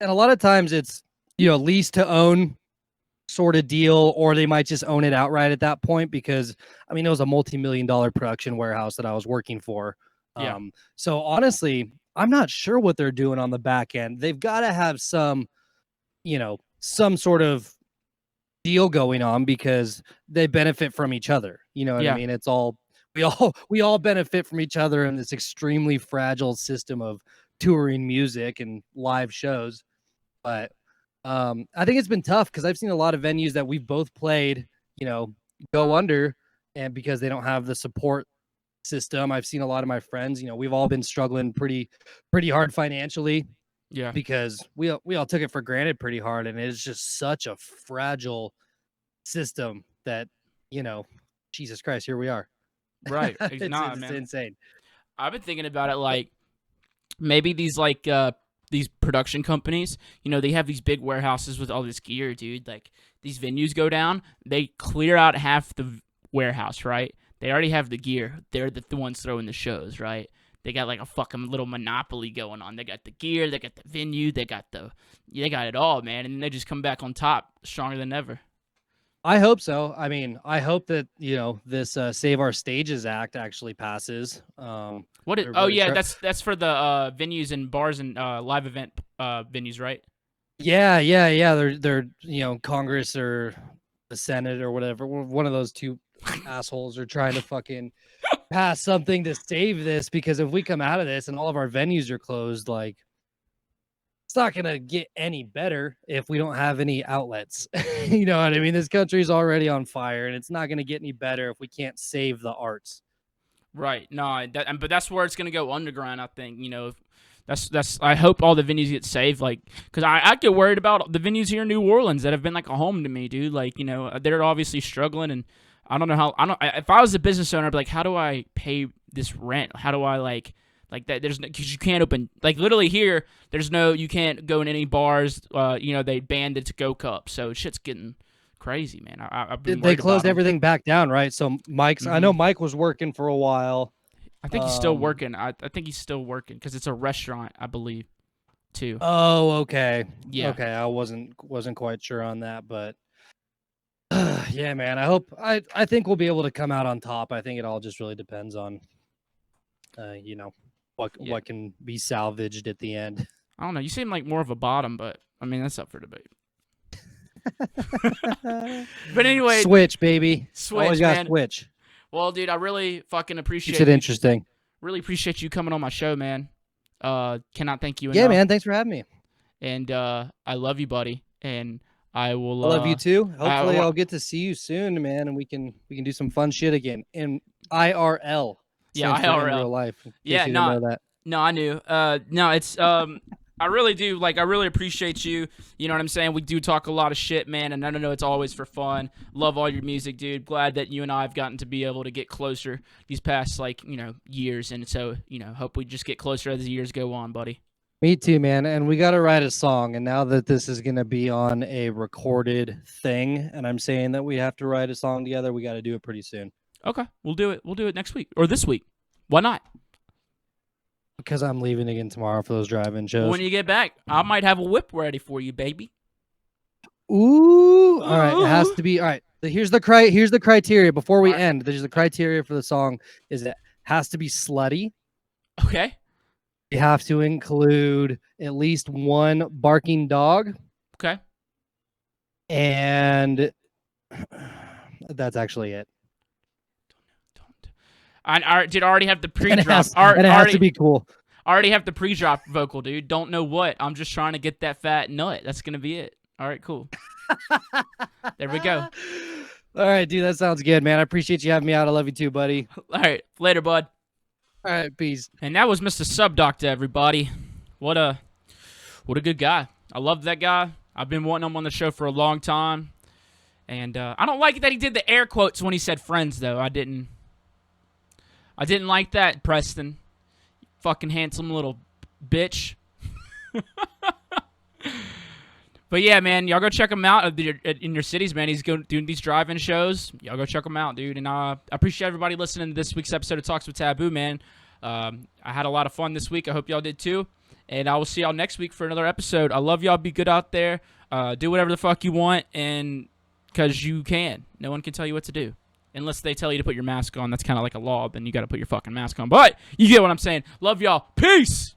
And a lot of times it's, you know, lease to own sort of deal, or they might just own it outright at that point, because I mean, it was a multi-million-dollar production warehouse that I was working for. Yeah. So honestly, I'm not sure what they're doing on the back end. They've got to have some, you know, some sort of deal going on, because they benefit from each other. You know what I mean? It's all, we all benefit from each other in this extremely fragile system of touring music and live shows. But I think it's been tough, because I've seen a lot of venues that we've both played, you know, go under, and because they don't have the support system. I've seen a lot of my friends, you know, we've all been struggling pretty hard financially. Yeah. Because we all took it for granted pretty hard, and it's just such a fragile system that, you know, Jesus Christ, here we are. Right. It's insane. I've been thinking about it, like maybe these like these production companies, you know, they have these big warehouses with all this gear, dude. Like, these venues go down, they clear out half the warehouse, right? They already have the gear. They're the ones throwing the shows, right? They got like a fucking little monopoly going on. They got the gear, they got the venue, they got it all, man. And they just come back on top stronger than ever. I hope so. I mean, I hope that, you know, this Save Our Stages Act actually passes. What is? Oh yeah, that's for the venues and bars and live event venues, right? Yeah. They're you know, Congress or the Senate or whatever. One of those two assholes are trying to fucking pass something to save this, because if we come out of this and all of our venues are closed, like, it's not gonna get any better if we don't have any outlets. You know what I mean? This country's already on fire, and it's not gonna get any better if we can't save the arts. Right. No, but that's where it's gonna go underground, I think. You know, that's. I hope all the venues get saved, like, because I get worried about the venues here in New Orleans that have been like a home to me, dude. Like, you know, they're obviously struggling, and I don't know how. If I was a business owner, I'd be like, how do I pay this rent? How do I like that? There's no, because you can't open, like, literally here. There's no, you can't go in any bars. You know, they banned the to-go cup, so shit's getting crazy, man. I've been They closed everything back down, right? So Mike's, I know Mike was working for a while. I think he's still working. I think he's still working, because it's a restaurant, I believe, too. Oh, okay. Yeah. Okay, I wasn't quite sure on that, but yeah, man. I think we'll be able to come out on top. I think it all just really depends on, you know, what can be salvaged at the end. I don't know. You seem like more of a bottom, but I mean, that's up for debate. But anyway, Switch, baby. Switch, Always got man. switch. Well, dude, I really fucking appreciate Keeps it interesting. Really appreciate you coming on my show, man. Cannot thank you enough. Yeah, man. Thanks for having me. And I love you, buddy. And I will. I love you too. Hopefully, I- I'll get to see you soon, man, and we can do some fun shit again in IRL. Yeah, Stands for in IRL. real life. In case Yeah, you no, didn't know that. No, I knew. No, it's I really do. Like, I really appreciate you. You know what I'm saying? We do talk a lot of shit, man, and I don't know, it's always for fun. Love all your music, dude. Glad that you and I have gotten to be able to get closer these past, like, years. And so, hope we just get closer as the years go on, buddy. Me too, man. And we got to write a song. And now that this is going to be on a recorded thing, and I'm saying that we have to write a song together, we got to do it pretty soon. Okay, we'll do it. We'll do it next week or this week. Why not? Because I'm leaving again tomorrow for those drive-in shows. When you get back, I might have a whip ready for you, baby. Ooh. All right. It has to be. All right. Here's the criteria before we end. There's the criteria for the song is it has to be slutty. Okay. You have to include at least one barking dog. Okay. And that's actually it. I did already have the And it pre-drop. has to be cool. I already have the pre-drop vocal, dude. Don't know what. I'm just trying to get that fat nut. That's going to be it. All right, cool. There we go. All right, dude. That sounds good, man. I appreciate you having me out. I love you too, buddy. All right. Later, bud. All right, peace. And that was Mr. Subdocta, everybody. What a good guy. I love that guy. I've been wanting him on the show for a long time. And I don't like that he did the air quotes when he said friends, though. I didn't like that, Preston. You fucking handsome little bitch. But yeah, man, y'all go check him out in your cities, man. He's doing these drive-in shows. Y'all go check him out, dude. And I appreciate everybody listening to this week's episode of Talks with TVBOO, man. I had a lot of fun this week. I hope y'all did too. And I will see y'all next week for another episode. I love y'all. Be good out there. Do whatever the fuck you want, and because you can. No one can tell you what to do. Unless they tell you to put your mask on. That's kind of like a law. Then you got to put your fucking mask on. But you get what I'm saying. Love y'all. Peace.